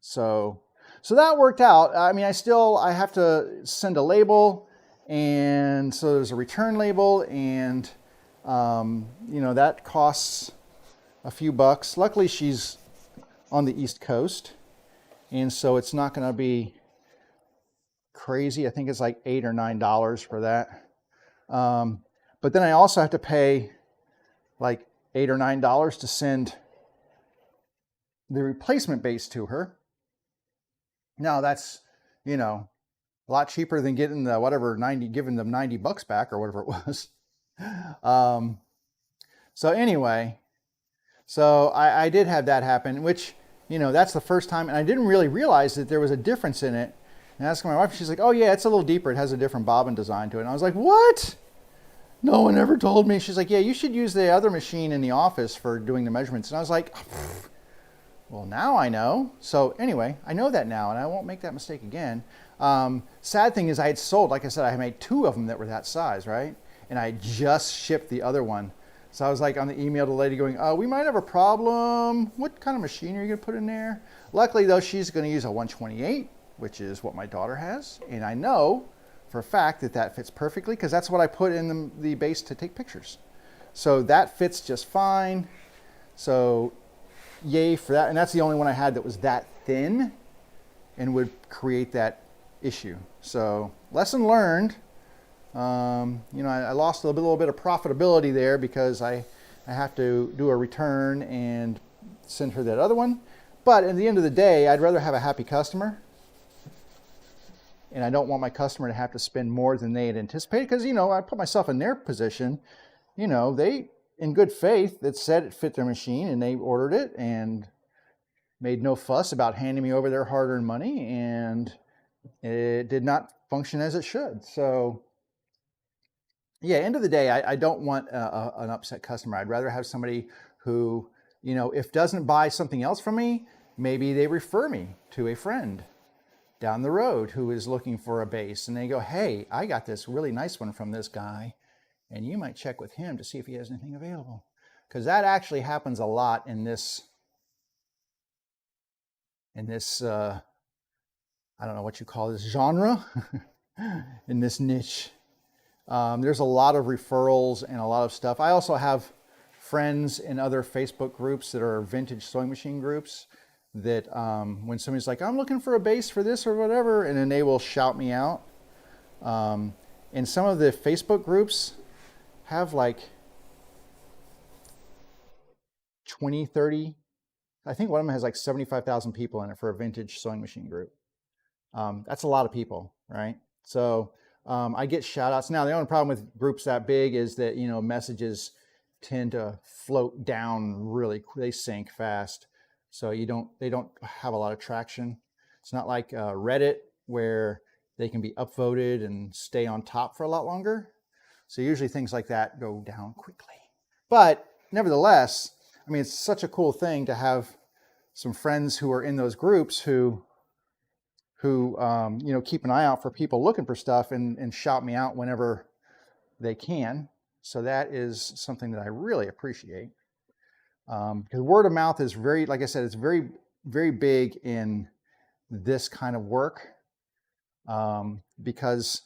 So that worked out. I mean, I have to send a label, and so there's a return label, and that costs a few bucks. Luckily, she's on the East Coast, and so it's not going to be crazy. I think it's like $8 or $9 for that. But then I also have to pay like $8 or $9 to send the replacement base to her. Now that's, a lot cheaper than getting the giving them $90 back or whatever it was. So anyway, I did have that happen, which, that's the first time, and I didn't really realize that there was a difference in it. And I asked my wife, she's like, oh yeah, it's a little deeper. It has a different bobbin design to it. And I was like, what? No one ever told me. She's like, yeah, you should use the other machine in the office for doing the measurements. And I was like, well, now I know. So anyway, I know that now, and I won't make that mistake again. Sad thing is I had sold, like I said, I had made 2 of them that were that size, right? And I just shipped the other one. So I was like on the email to the lady going, we might have a problem. What kind of machine are you going to put in there? Luckily, though, she's going to use a 128, which is what my daughter has. And I know for a fact that fits perfectly because that's what I put in the base to take pictures. So that fits just fine. So yay for that. And that's the only one I had that was that thin and would create that issue. So lesson learned. I lost a little bit of profitability there because I have to do a return and send her that other one. But at the end of the day, I'd rather have a happy customer. And I don't want my customer to have to spend more than they had anticipated because, I put myself in their position. They, in good faith, that said it fit their machine and they ordered it and made no fuss about handing me over their hard-earned money, and it did not function as it should. So yeah, end of the day, I don't want an upset customer. I'd rather have somebody who, if doesn't buy something else from me, maybe they refer me to a friend down the road who is looking for a base, and they go, hey, I got this really nice one from this guy, and you might check with him to see if he has anything available. Because that actually happens a lot in this I don't know what you call this genre, in this niche. There's a lot of referrals and a lot of stuff. I also have friends in other Facebook groups that are vintage sewing machine groups that when somebody's like, I'm looking for a base for this or whatever, and then they will shout me out. And some of the Facebook groups have like 20, 30, I think one of them has like 75,000 people in it for a vintage sewing machine group. That's a lot of people, right? So I get shout outs. Now, the only problem with groups that big is that, messages tend to float down really, they sink fast. So they don't have a lot of traction. It's not like Reddit where they can be upvoted and stay on top for a lot longer. So usually things like that go down quickly. But nevertheless, I mean, it's such a cool thing to have some friends who are in those groups who keep an eye out for people looking for stuff and shout me out whenever they can. So that is something that I really appreciate. Because word of mouth is very, like I said, it's very, very big in this kind of work. Because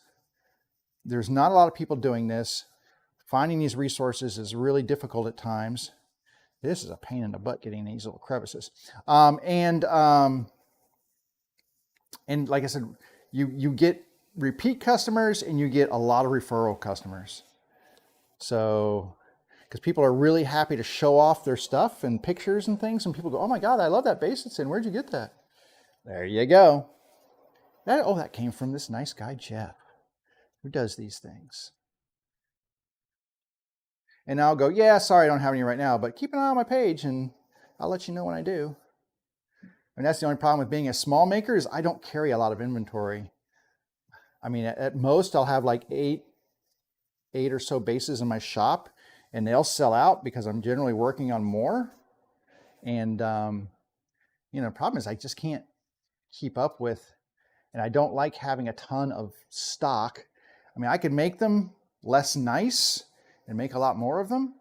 there's not a lot of people doing this. Finding these resources is really difficult at times. This is a pain in the butt getting these little crevices. And like I said, you get repeat customers and you get a lot of referral customers. So, because people are really happy to show off their stuff and pictures and things. And people go, oh my God, I love that base it's in. Where'd you get that? There you go. That came from this nice guy, Jeff, who does these things. And I'll go, yeah, sorry, I don't have any right now, but keep an eye on my page and I'll let you know when I do. And that's the only problem with being a small maker is I don't carry a lot of inventory. I mean, at most I'll have like eight or so bases in my shop, and they'll sell out because I'm generally working on more. And, the problem is I just can't keep up with, and I don't like having a ton of stock. I mean, I could make them less nice and make a lot more of them,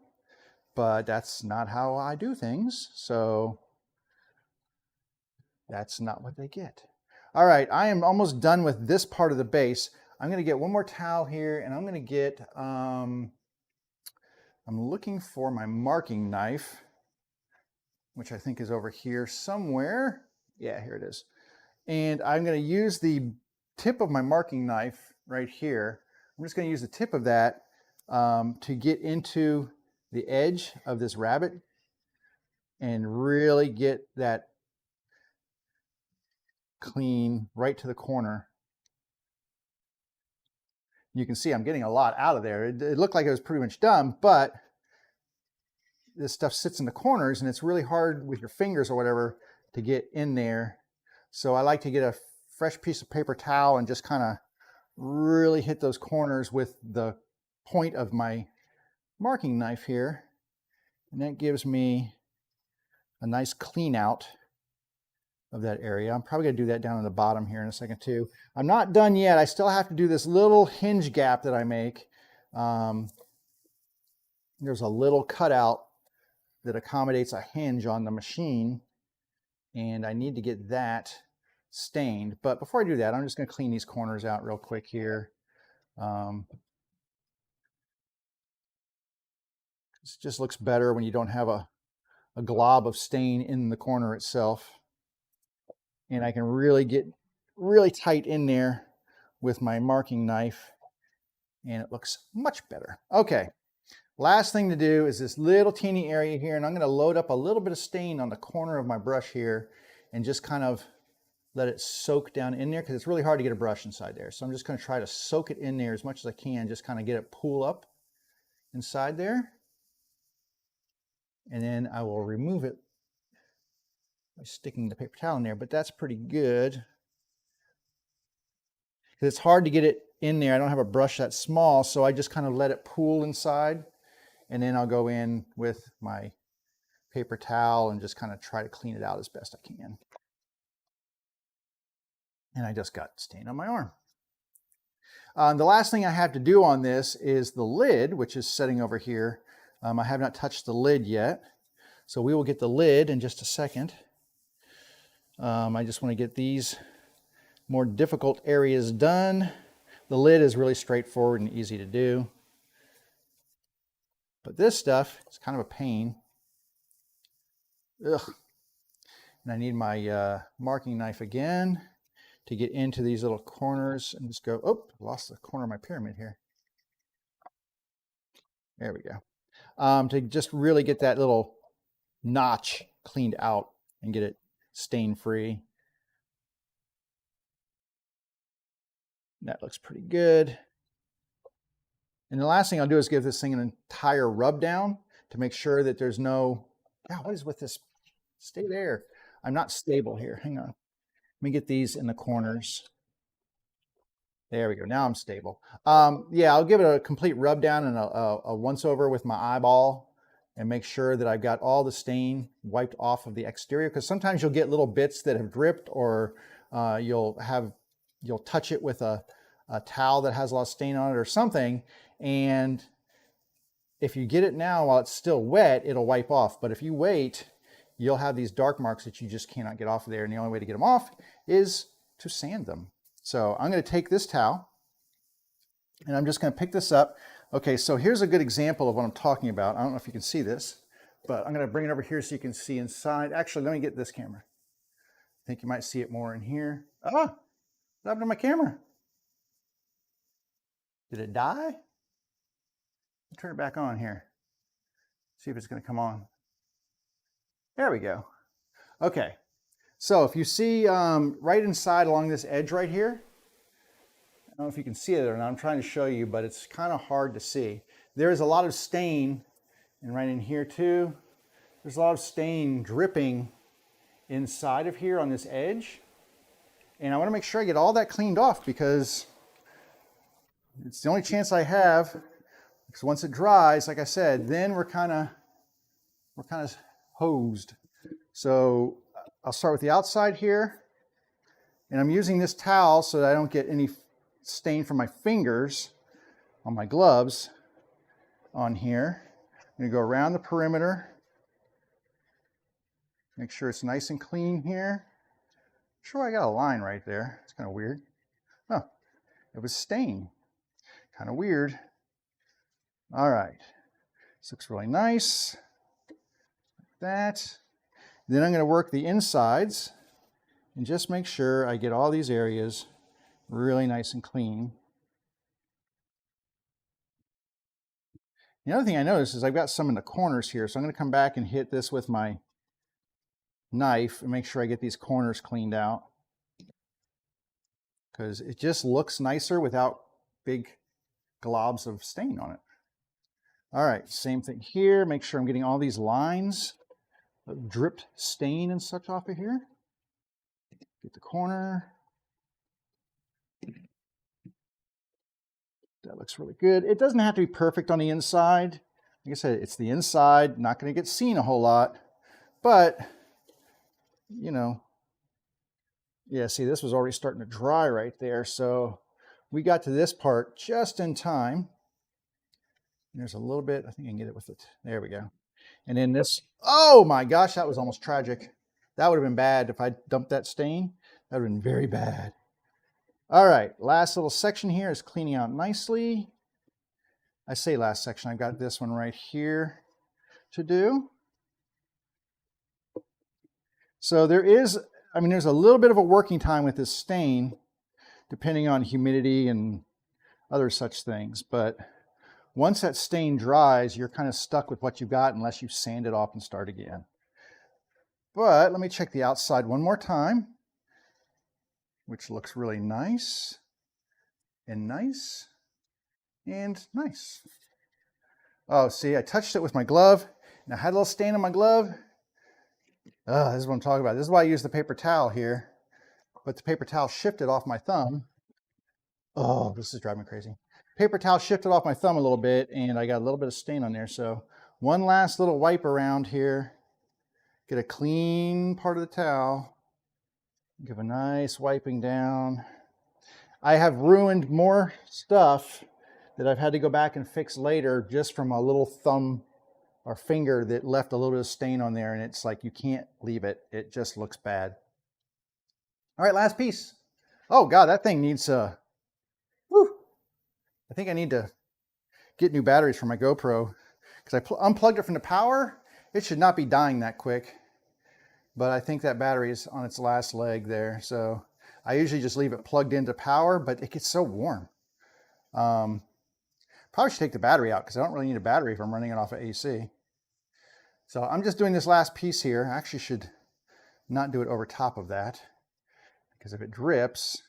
but that's not how I do things. So that's not what they get. All right, I am almost done with this part of the base. I'm going to get one more towel here, and I'm going to get, I'm looking for my marking knife, which I think is over here somewhere. Yeah, here it is. And I'm going to use the tip of my marking knife right here. I'm just going to use the tip of that to get into the edge of this rabbit and really get that clean right to the corner. You can see I'm getting a lot out of there. It looked like it was pretty much done, but this stuff sits in the corners and it's really hard with your fingers or whatever to get in there. So I like to get a fresh piece of paper towel and just kind of really hit those corners with the point of my marking knife here. And that gives me a nice clean out of that area. I'm probably gonna do that down on the bottom here in a second too. I'm not done yet. I still have to do this little hinge gap that I make. There's a little cutout that accommodates a hinge on the machine, and I need to get that stained. But before I do that, I'm just gonna clean these corners out real quick here. It just looks better when you don't have a glob of stain in the corner itself. And I can really get really tight in there with my marking knife, and it looks much better. Okay, last thing to do is this little teeny area here, and I'm going to load up a little bit of stain on the corner of my brush here and just kind of let it soak down in there because it's really hard to get a brush inside there. So I'm just going to try to soak it in there as much as I can, just kind of get it pool up inside there. And then I will remove it by sticking the paper towel in there, but that's pretty good. It's hard to get it in there. I don't have a brush that small, so I just kind of let it pool inside, and then I'll go in with my paper towel and just kind of try to clean it out as best I can. And I just got stain on my arm. The last thing I have to do on this is the lid, which is sitting over here. I have not touched the lid yet, so we will get the lid in just a second. I just want to get these more difficult areas done. The lid is really straightforward and easy to do. But this stuff is kind of a pain. Ugh. And I need my marking knife again to get into these little corners and just go, oh, lost the corner of my pyramid here. There we go. To just really get that little notch cleaned out and get it stain free. That looks pretty good. And the last thing I'll do is give this thing an entire rub down to make sure that there's no, God, what is with this? Stay there. I'm not stable here. Hang on. Let me get these in the corners. There we go. Now I'm stable. Yeah, I'll give it a complete rub down and a once over with my eyeball and make sure that I've got all the stain wiped off of the exterior, because sometimes you'll get little bits that have dripped, or you'll touch it with a towel that has a lot of stain on it or something, and if you get it now while it's still wet, it'll wipe off. But if you wait, you'll have these dark marks that you just cannot get off of there, and the only way to get them off is to sand them. So I'm going to take this towel and I'm just going to pick this up. Okay, so here's a good example of what I'm talking about. I don't know if you can see this, but I'm going to bring it over here so you can see inside. Actually, let me get this camera. I think you might see it more in here. Ah, what happened to my camera? Did it die? I'll turn it back on here. See if it's going to come on. There we go. Okay. So if you see right inside along this edge right here, I don't know if you can see it or not. I'm trying to show you, but it's kind of hard to see. There is a lot of stain, and right in here too, there's a lot of stain dripping inside of here on this edge. And I want to make sure I get all that cleaned off because it's the only chance I have. Because once it dries, like I said, then we're kind of hosed. So I'll start with the outside here. And I'm using this towel so that I don't get any stain from my fingers on my gloves on here. I'm going to go around the perimeter. Make sure it's nice and clean here. Sure, I got a line right there. It's kind of weird. Oh, it was stain. Kind of weird. All right. This looks really nice. Like that. Then I'm going to work the insides and just make sure I get all these areas really nice and clean. The other thing I noticed is I've got some in the corners here, so I'm going to come back and hit this with my knife and make sure I get these corners cleaned out, because it just looks nicer without big globs of stain on it. All right, same thing here. Make sure I'm getting all these lines of dripped stain and such off of here. Get the corner. That looks really good. It doesn't have to be perfect on the inside. Like I said, it's the inside, not going to get seen a whole lot, but you know, yeah, see, this was already starting to dry right there. So we got to this part just in time. There's a little bit, I think I can get it with it. There we go. And then this, oh my gosh, that was almost tragic. That would have been bad if I dumped that stain. That would have been very bad. All right, last little section here is cleaning out nicely. I say last section, I've got this one right here to do. So there is, there's a little bit of a working time with this stain, depending on humidity and other such things. But once that stain dries, you're kind of stuck with what you've got unless you sand it off and start again. But let me check the outside one more time, which looks really nice and nice and nice. Oh, see, I touched it with my glove and I had a little stain on my glove. This is what I'm talking about. This is why I use the paper towel here. But the paper towel shifted off my thumb. Oh, this is driving me crazy. Paper towel shifted off my thumb a little bit and I got a little bit of stain on there. So one last little wipe around here. Get a clean part of the towel. Give a nice wiping down. I have ruined more stuff that I've had to go back and fix later just from a little thumb or finger that left a little bit of stain on there, and it's like you can't leave it. It just looks bad. All right, last piece. Oh God, that thing needs I think I need to get new batteries for my GoPro because I unplugged it from the power. It should not be dying that quick, but I think that battery is on its last leg there. So I usually just leave it plugged into power, but it gets so warm. Probably should take the battery out because I don't really need a battery if I'm running it off of AC. So I'm just doing this last piece here. I actually should not do it over top of that because if it drips,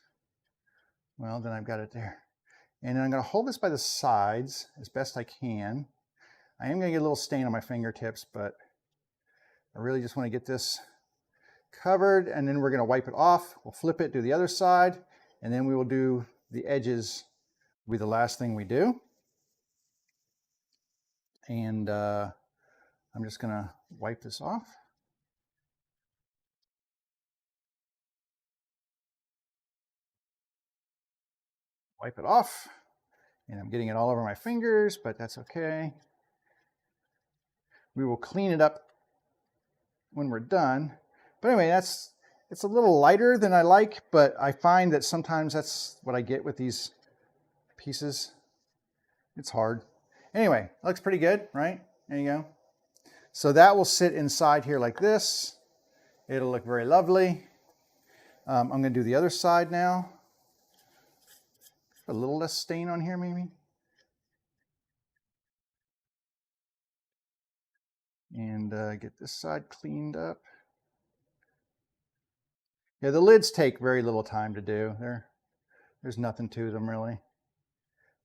well, then I've got it there. And then I'm going to hold this by the sides as best I can. I am going to get a little stain on my fingertips, but I really just want to get this covered, and then we're going to wipe it off. We'll flip it, do the other side, and then we will do the edges. Will be the last thing we do. And I'm just going to wipe this off. Wipe it off. And I'm getting it all over my fingers, but that's okay. We will clean it up when we're done. But anyway, it's a little lighter than I like, but I find that sometimes that's what I get with these pieces. It's hard. Anyway, it looks pretty good, right? There you go. So that will sit inside here like this. It'll look very lovely. I'm going to do the other side now. A little less stain on here maybe. and get this side cleaned up. Yeah, the lids take very little time to do. There's nothing to them really.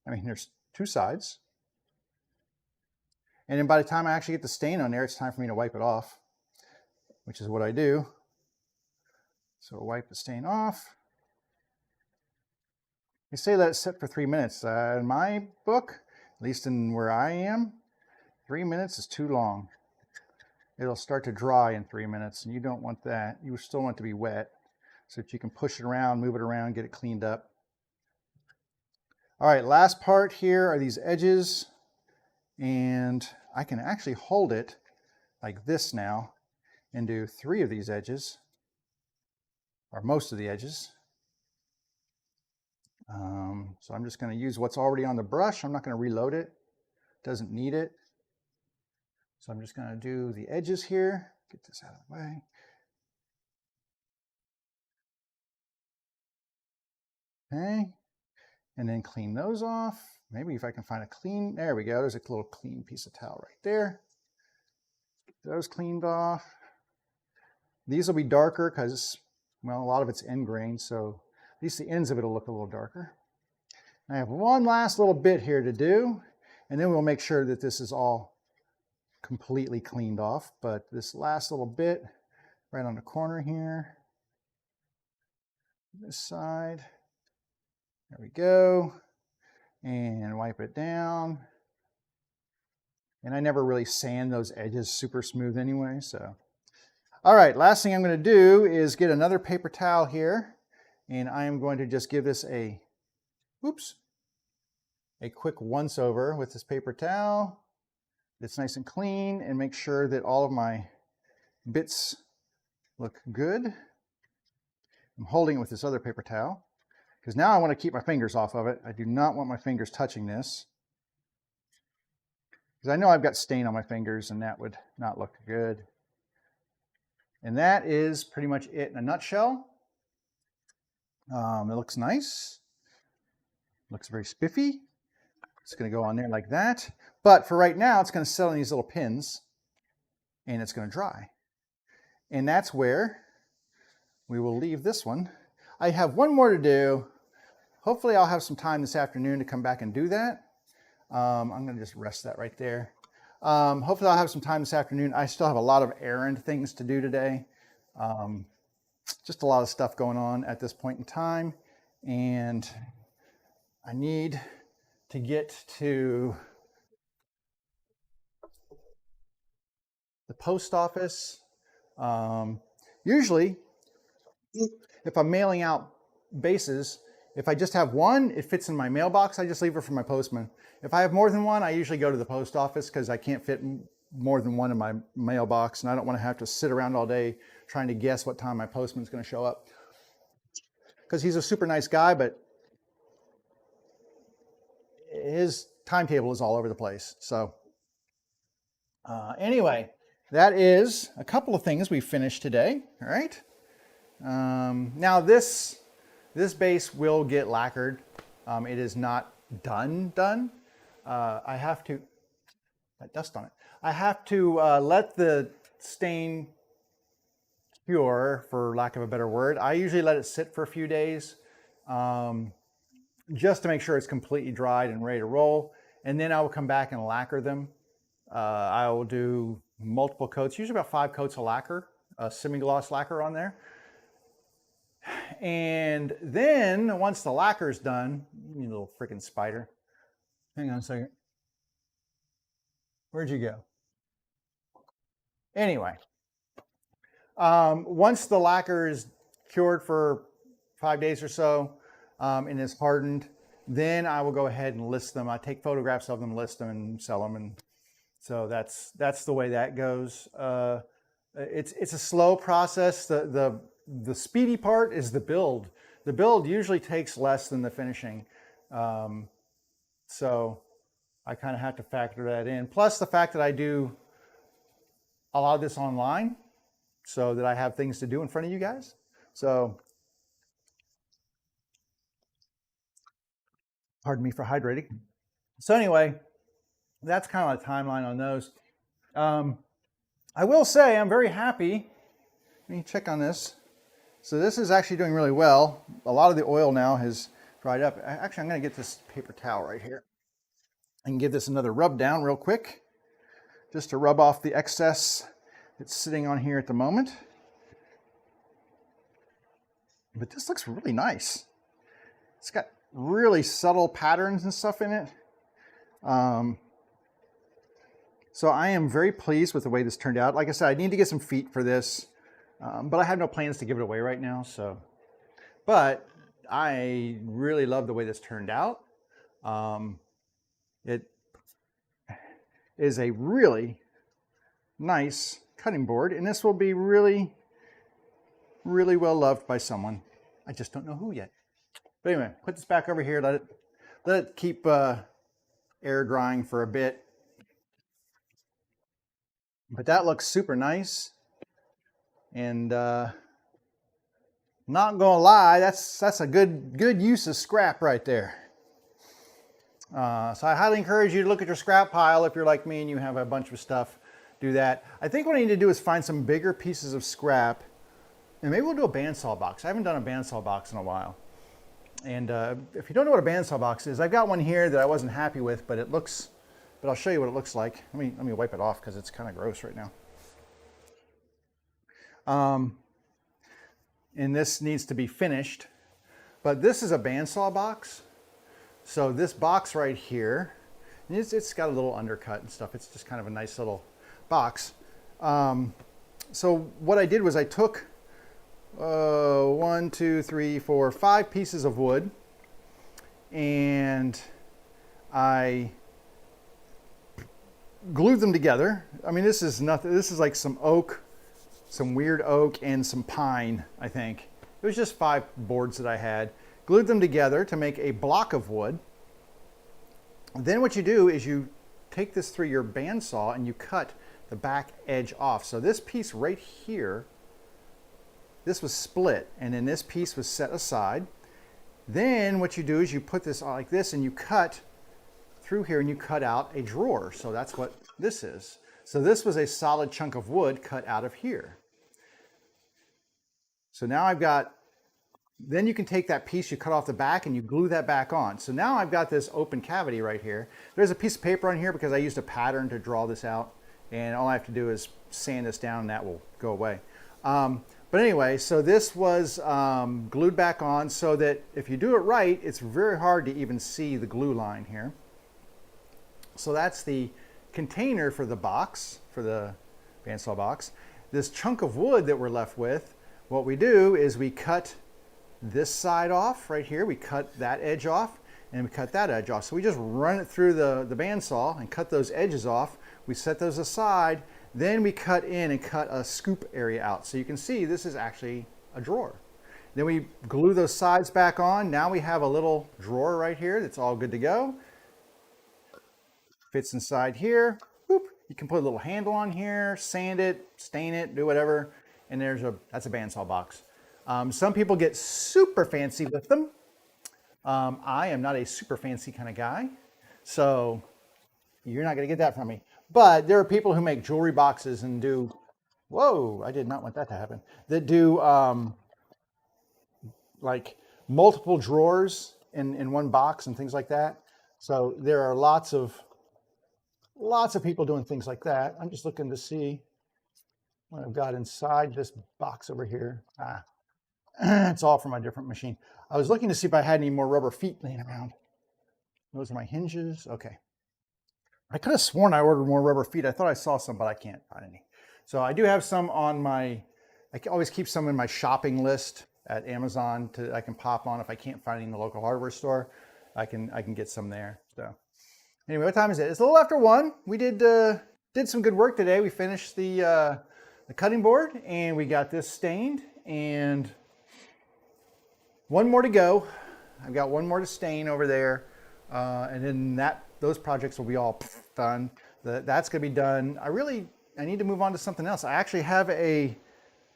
I mean, there's two sides. And then by the time I actually get the stain on there, it's time for me to wipe it off, which is what I do. So wipe the stain off. They say let it sit for 3 minutes. In my book, at least in where I am, 3 minutes is too long. It'll start to dry in 3 minutes, and you don't want that. You still want it to be wet so that you can push it around, move it around, get it cleaned up. All right, last part here are these edges, and I can actually hold it like this now and do 3 of these edges, or most of the edges. So I'm just going to use what's already on the brush. I'm not going to reload it. Doesn't need it. So I'm just going to do the edges here. Get this out of the way. Okay. And then clean those off. Maybe if I can find a clean, there we go. There's a little clean piece of towel right there. Those cleaned off. These will be darker because, well, a lot of it's end grain, so at least the ends of it will look a little darker. I have one last little bit here to do, and then we'll make sure that this is all completely cleaned off. But this last little bit right on the corner here, this side, there we go, and wipe it down. And I never really sand those edges super smooth anyway, so. All right, last thing I'm going to do is get another paper towel here, and I am going to just give this a quick once over with this paper towel. It's nice and clean, and make sure that all of my bits look good. I'm holding it with this other paper towel because now I want to keep my fingers off of it. I do not want my fingers touching this because I know I've got stain on my fingers and that would not look good. And that is pretty much it in a nutshell. It looks nice. Looks very spiffy. It's going to go on there like that. But for right now, it's going to settle in these little pins and it's going to dry. And that's where we will leave this one. I have one more to do. Hopefully I'll have some time this afternoon to come back and do that. I'm going to just rest that right there. Hopefully I'll have some time this afternoon. I still have a lot of errand things to do today. Just a lot of stuff going on at this point in time. And I need to get to the post office. Usually, if I'm mailing out bases, if I just have one, it fits in my mailbox. I just leave it for my postman. If I have more than one, I usually go to the post office because I can't fit more than one in my mailbox, and I don't want to have to sit around all day trying to guess what time my postman's going to show up. Because he's a super nice guy, but his timetable is all over the place. So anyway, that is a couple of things we finished today. All right. Now this base will get lacquered. It is not done. I have to, that dust on it. I have to let the stain cure, for lack of a better word. I usually let it sit for a few days just to make sure it's completely dried and ready to roll. And then I will come back and lacquer them. I will do multiple coats, usually about 5 coats of lacquer, semi-gloss lacquer on there. And then once the lacquer is done, you little freaking spider. Hang on a second. Where'd you go? Anyway, once the lacquer is cured for 5 days or so and it's hardened, then I will go ahead and list them. I take photographs of them, list them, and sell them. And so that's the way that goes. It's a slow process. The speedy part is the build. The build usually takes less than the finishing. So I kind of have to factor that in. Plus the fact that I do a lot of this online so that I have things to do in front of you guys. So, pardon me for hydrating. So anyway, that's kind of a timeline on those. I will say I'm very happy. Let me check on this. So this is actually doing really well. A lot of the oil now has dried up. Actually, I'm going to get this paper towel right here. I can give this another rub down real quick, just to rub off the excess that's sitting on here at the moment. But this looks really nice. It's got really subtle patterns and stuff in it. So I am very pleased with the way this turned out. Like I said, I need to get some feet for this, but I have no plans to give it away right now. But I really love the way this turned out. It is a really nice cutting board, and this will be really, really well loved by someone. I just don't know who yet. But anyway, put this back over here. Let it keep air drying for a bit. But that looks super nice, and not gonna lie, that's a good use of scrap right there. So I highly encourage you to look at your scrap pile if you're like me and you have a bunch of stuff. Do that. I think what I need to do is find some bigger pieces of scrap, and maybe we'll do a bandsaw box. I haven't done a bandsaw box in a while. And if you don't know what a bandsaw box is, I've got one here that I wasn't happy with, but I'll show you what it looks like. Let me wipe it off because it's kind of gross right now. And this needs to be finished, but this is a bandsaw box. So this box right here, it's got a little undercut and stuff. It's just kind of a nice little box. So what I did was I took 1, 2, 3, 4, 5 pieces of wood, and I glued them together. I mean, this is nothing. This is like some oak, some weird oak, and some pine, I think. It was just 5 boards that I had. Glued them together to make a block of wood. And then what you do is you take this through your bandsaw and you cut the back edge off. So this piece right here, this was split, and then this piece was set aside. Then what you do is you put this on like this, and you cut through here and you cut out a drawer. So that's what this is. So this was a solid chunk of wood cut out of here. So now I've got, then you can take that piece you cut off the back and you glue that back on. So now I've got this open cavity right here. There's a piece of paper on here because I used a pattern to draw this out, and all I have to do is sand this down and that will go away. But anyway, so this was glued back on so that if you do it right, it's very hard to even see the glue line here. So that's the container for the box, for the bandsaw box. This chunk of wood that we're left with, what we do is we cut this side off right here. We cut that edge off and we cut that edge off. So we just run it through the bandsaw and cut those edges off. We set those aside. Then we cut in and cut a scoop area out. So you can see this is actually a drawer. Then we glue those sides back on. Now we have a little drawer right here that's all good to go. Fits inside here. Boop. You can put a little handle on here, sand it, stain it, do whatever. And that's a bandsaw box. Some people get super fancy with them. I am not a super fancy kind of guy, so you're not gonna get that from me. But there are people who make jewelry boxes and do, whoa, I did not want that to happen, that do like multiple drawers in one box and things like that. So there are lots of people doing things like that. I'm just looking to see what I've got inside this box over here. It's all from a different machine. I was looking to see if I had any more rubber feet laying around. Those are my hinges. Okay. I could have sworn I ordered more rubber feet. I thought I saw some, but I can't find any. So I do have some on I always keep some in my shopping list at Amazon I can pop on if I can't find any in the local hardware store. I can get some there. So anyway, what time is it? It's a little after 1. We did some good work today. We finished the cutting board and we got this stained, and one more to go. I've got one more to stain over there, and then those projects will be all done. That's going to be done. I need to move on to something else. I actually have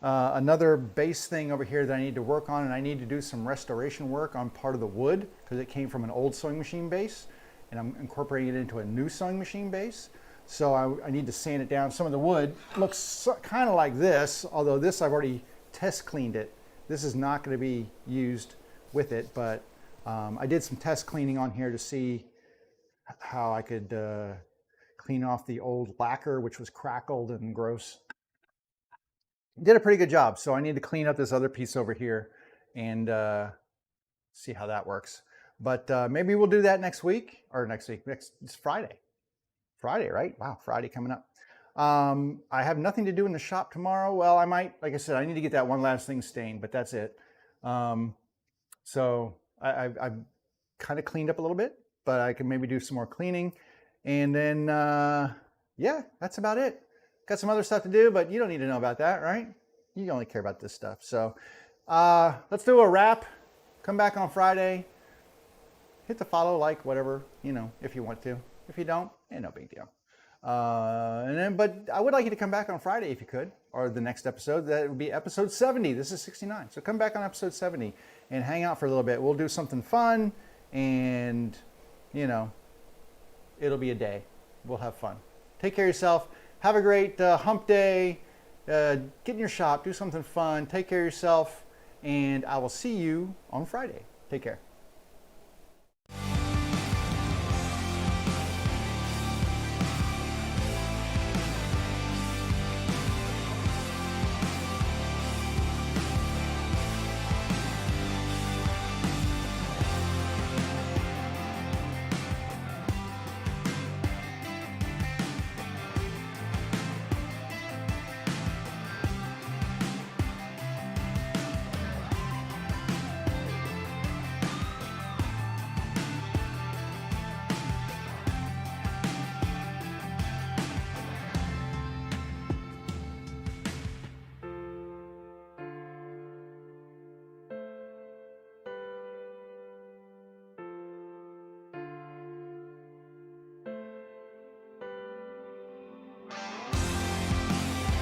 another base thing over here that I need to work on, and I need to do some restoration work on part of the wood because it came from an old sewing machine base, and I'm incorporating it into a new sewing machine base. So I need to sand it down. Some of the wood looks kind of like this, although this I've already test cleaned it. This is not going to be used with it, but I did some test cleaning on here to see how I could clean off the old lacquer, which was crackled and gross. Did a pretty good job. So I need to clean up this other piece over here and see how that works. But maybe we'll do that next week, it's Friday. Friday, right? Wow, Friday coming up. I have nothing to do in the shop tomorrow. Well, I might, like I said, I need to get that one last thing stained, but that's it. So I've kind of cleaned up a little bit, but I can maybe do some more cleaning. And then, yeah, that's about it. Got some other stuff to do, but you don't need to know about that, right? You only care about this stuff. So let's do a wrap. Come back on Friday. Hit the follow, like, whatever, if you want to. If you don't, no big deal. But I would like you to come back on Friday if you could, or the next episode. That would be episode 70. This is 69. So come back on episode 70 and hang out for a little bit. We'll do something fun, and, it'll be a day. We'll have fun. Take care of yourself. Have a great hump day. Get in your shop. Do something fun. Take care of yourself. And I will see you on Friday. Take care.